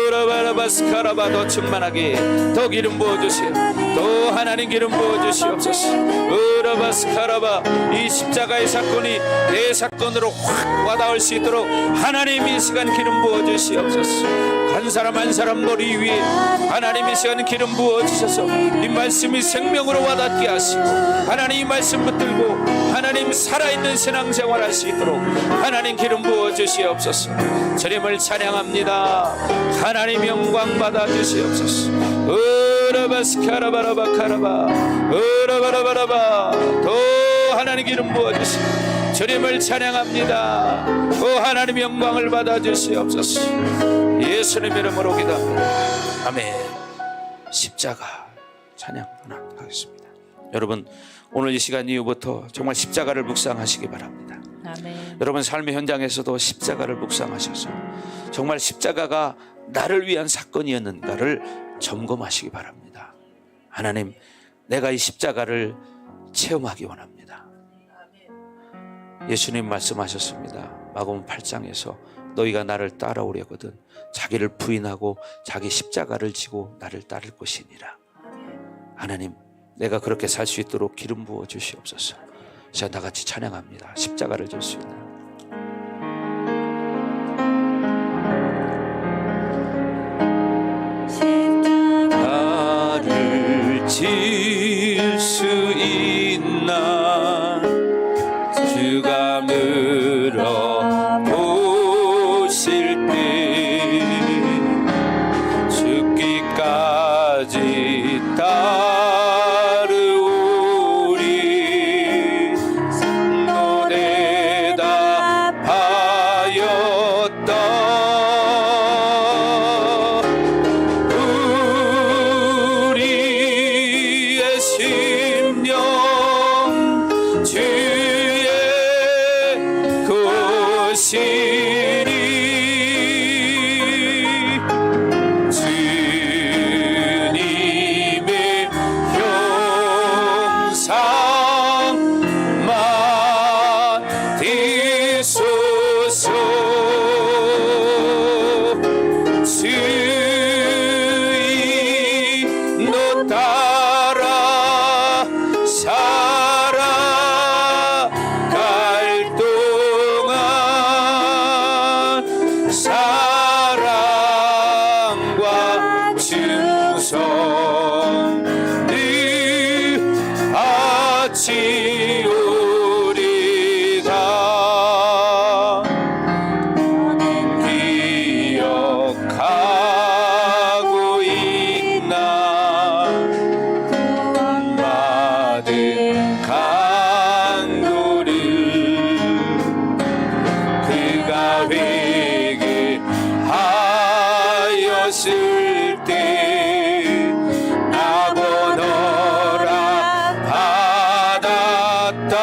우라바라바스카라바 더 충만하게 더 기름 부어주시오. 또 하나님 기름 부어주시옵소서. 우라바스카라바 이 십자가의 사건이 내 사건으로 확 와닿을 수 있도록 하나님 이 시간 기름 부어주시옵소서. 한 사람 한 사람 머리 위에 하나님 이 시간 기름 부어주셔서 이 말씀이 생명으로 와닿게 하시고 하나님 이 말씀 붙들고 하나님 살아있는 신앙생활 할 수 있도록 하나님 기름 부어주시옵소서. 주님을 찬양합니다. 하나님 영광 받아 주시옵소서. 으라바스카라바라바카라바 으라바라바라바 또 하나님 기름 부어주시고 주님을 찬양합니다. 오 하나님 영광을 받아 주시옵소서. 예수님 이름으로 기도합니다. 아멘. 십자가 찬양 하겠습니다. 여러분, 오늘 이 시간 이후부터 정말 십자가를 묵상하시기 바랍니다. 아멘. 여러분 삶의 현장에서도 십자가를 묵상하셔서 정말 십자가가 나를 위한 사건이었는가를 점검하시기 바랍니다. 하나님, 내가 이 십자가를 체험하기 원합니다. 예수님 말씀하셨습니다. 마가복음 8장에서 너희가 나를 따라오려거든 자기를 부인하고 자기 십자가를 지고 나를 따를 것이니라. 하나님, 내가 그렇게 살 수 있도록 기름 부어 주시옵소서. 자, 다 같이 찬양합니다. 십자가를 질 수 있는. 십자가를 질 수 있나 주가 물어보실 때 죽기까지 따르오리 너 대답하였다 우리의 심령 주의 것이니 주님의 형상만 되소서 주의 너 따라 살아갈 동안 사랑과 충성을 바치오리다 기억하고 있나 받은 강도를 그가 회개하였을 때 나고 너라 받았다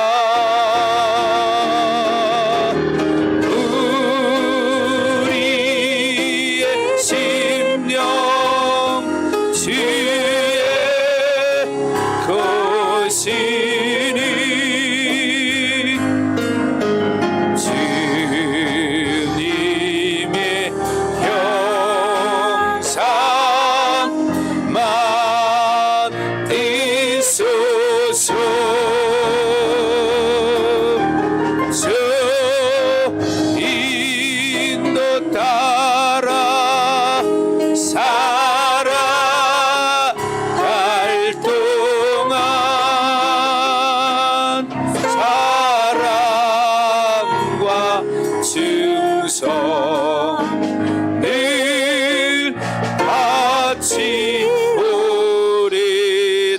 우리의 심령 주의 것이니 주님의 형상만 되소서 인도 따라 살아갈 동안 사랑과 충성을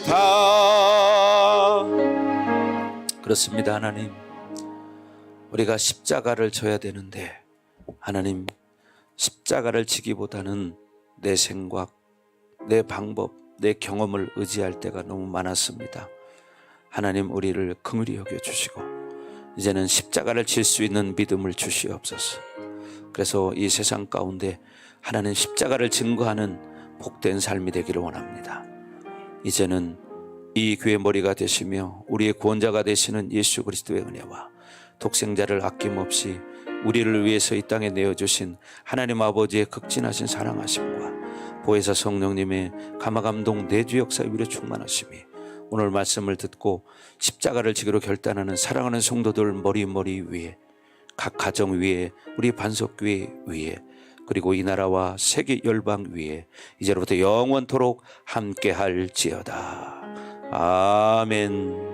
바치오리다. 그렇습니다. 하나님, 우리가 십자가를 져야 되는데 하나님, 십자가를 지기보다는 내 생각, 내 방법, 내 경험을 의지할 때가 너무 많았습니다. 하나님, 우리를 긍휼히 여겨주시고 이제는 십자가를 질 수 있는 믿음을 주시옵소서. 그래서 이 세상 가운데 하나님 십자가를 증거하는 복된 삶이 되기를 원합니다. 이제는 이 교회 머리가 되시며 우리의 구원자가 되시는 예수 그리스도의 은혜와 독생자를 아낌없이 우리를 위해서 이 땅에 내어주신 하나님 아버지의 극진하신 사랑하심과 보혜사 성령님의 감화감동 내주 역사 위로 충만하심이 오늘 말씀을 듣고 십자가를 지기로 결단하는 사랑하는 성도들 머리 위에, 각 가정 위에, 우리 반석교회 위에, 그리고 이 나라와 세계 열방 위에 이제로부터 영원토록 함께할지어다. 아멘.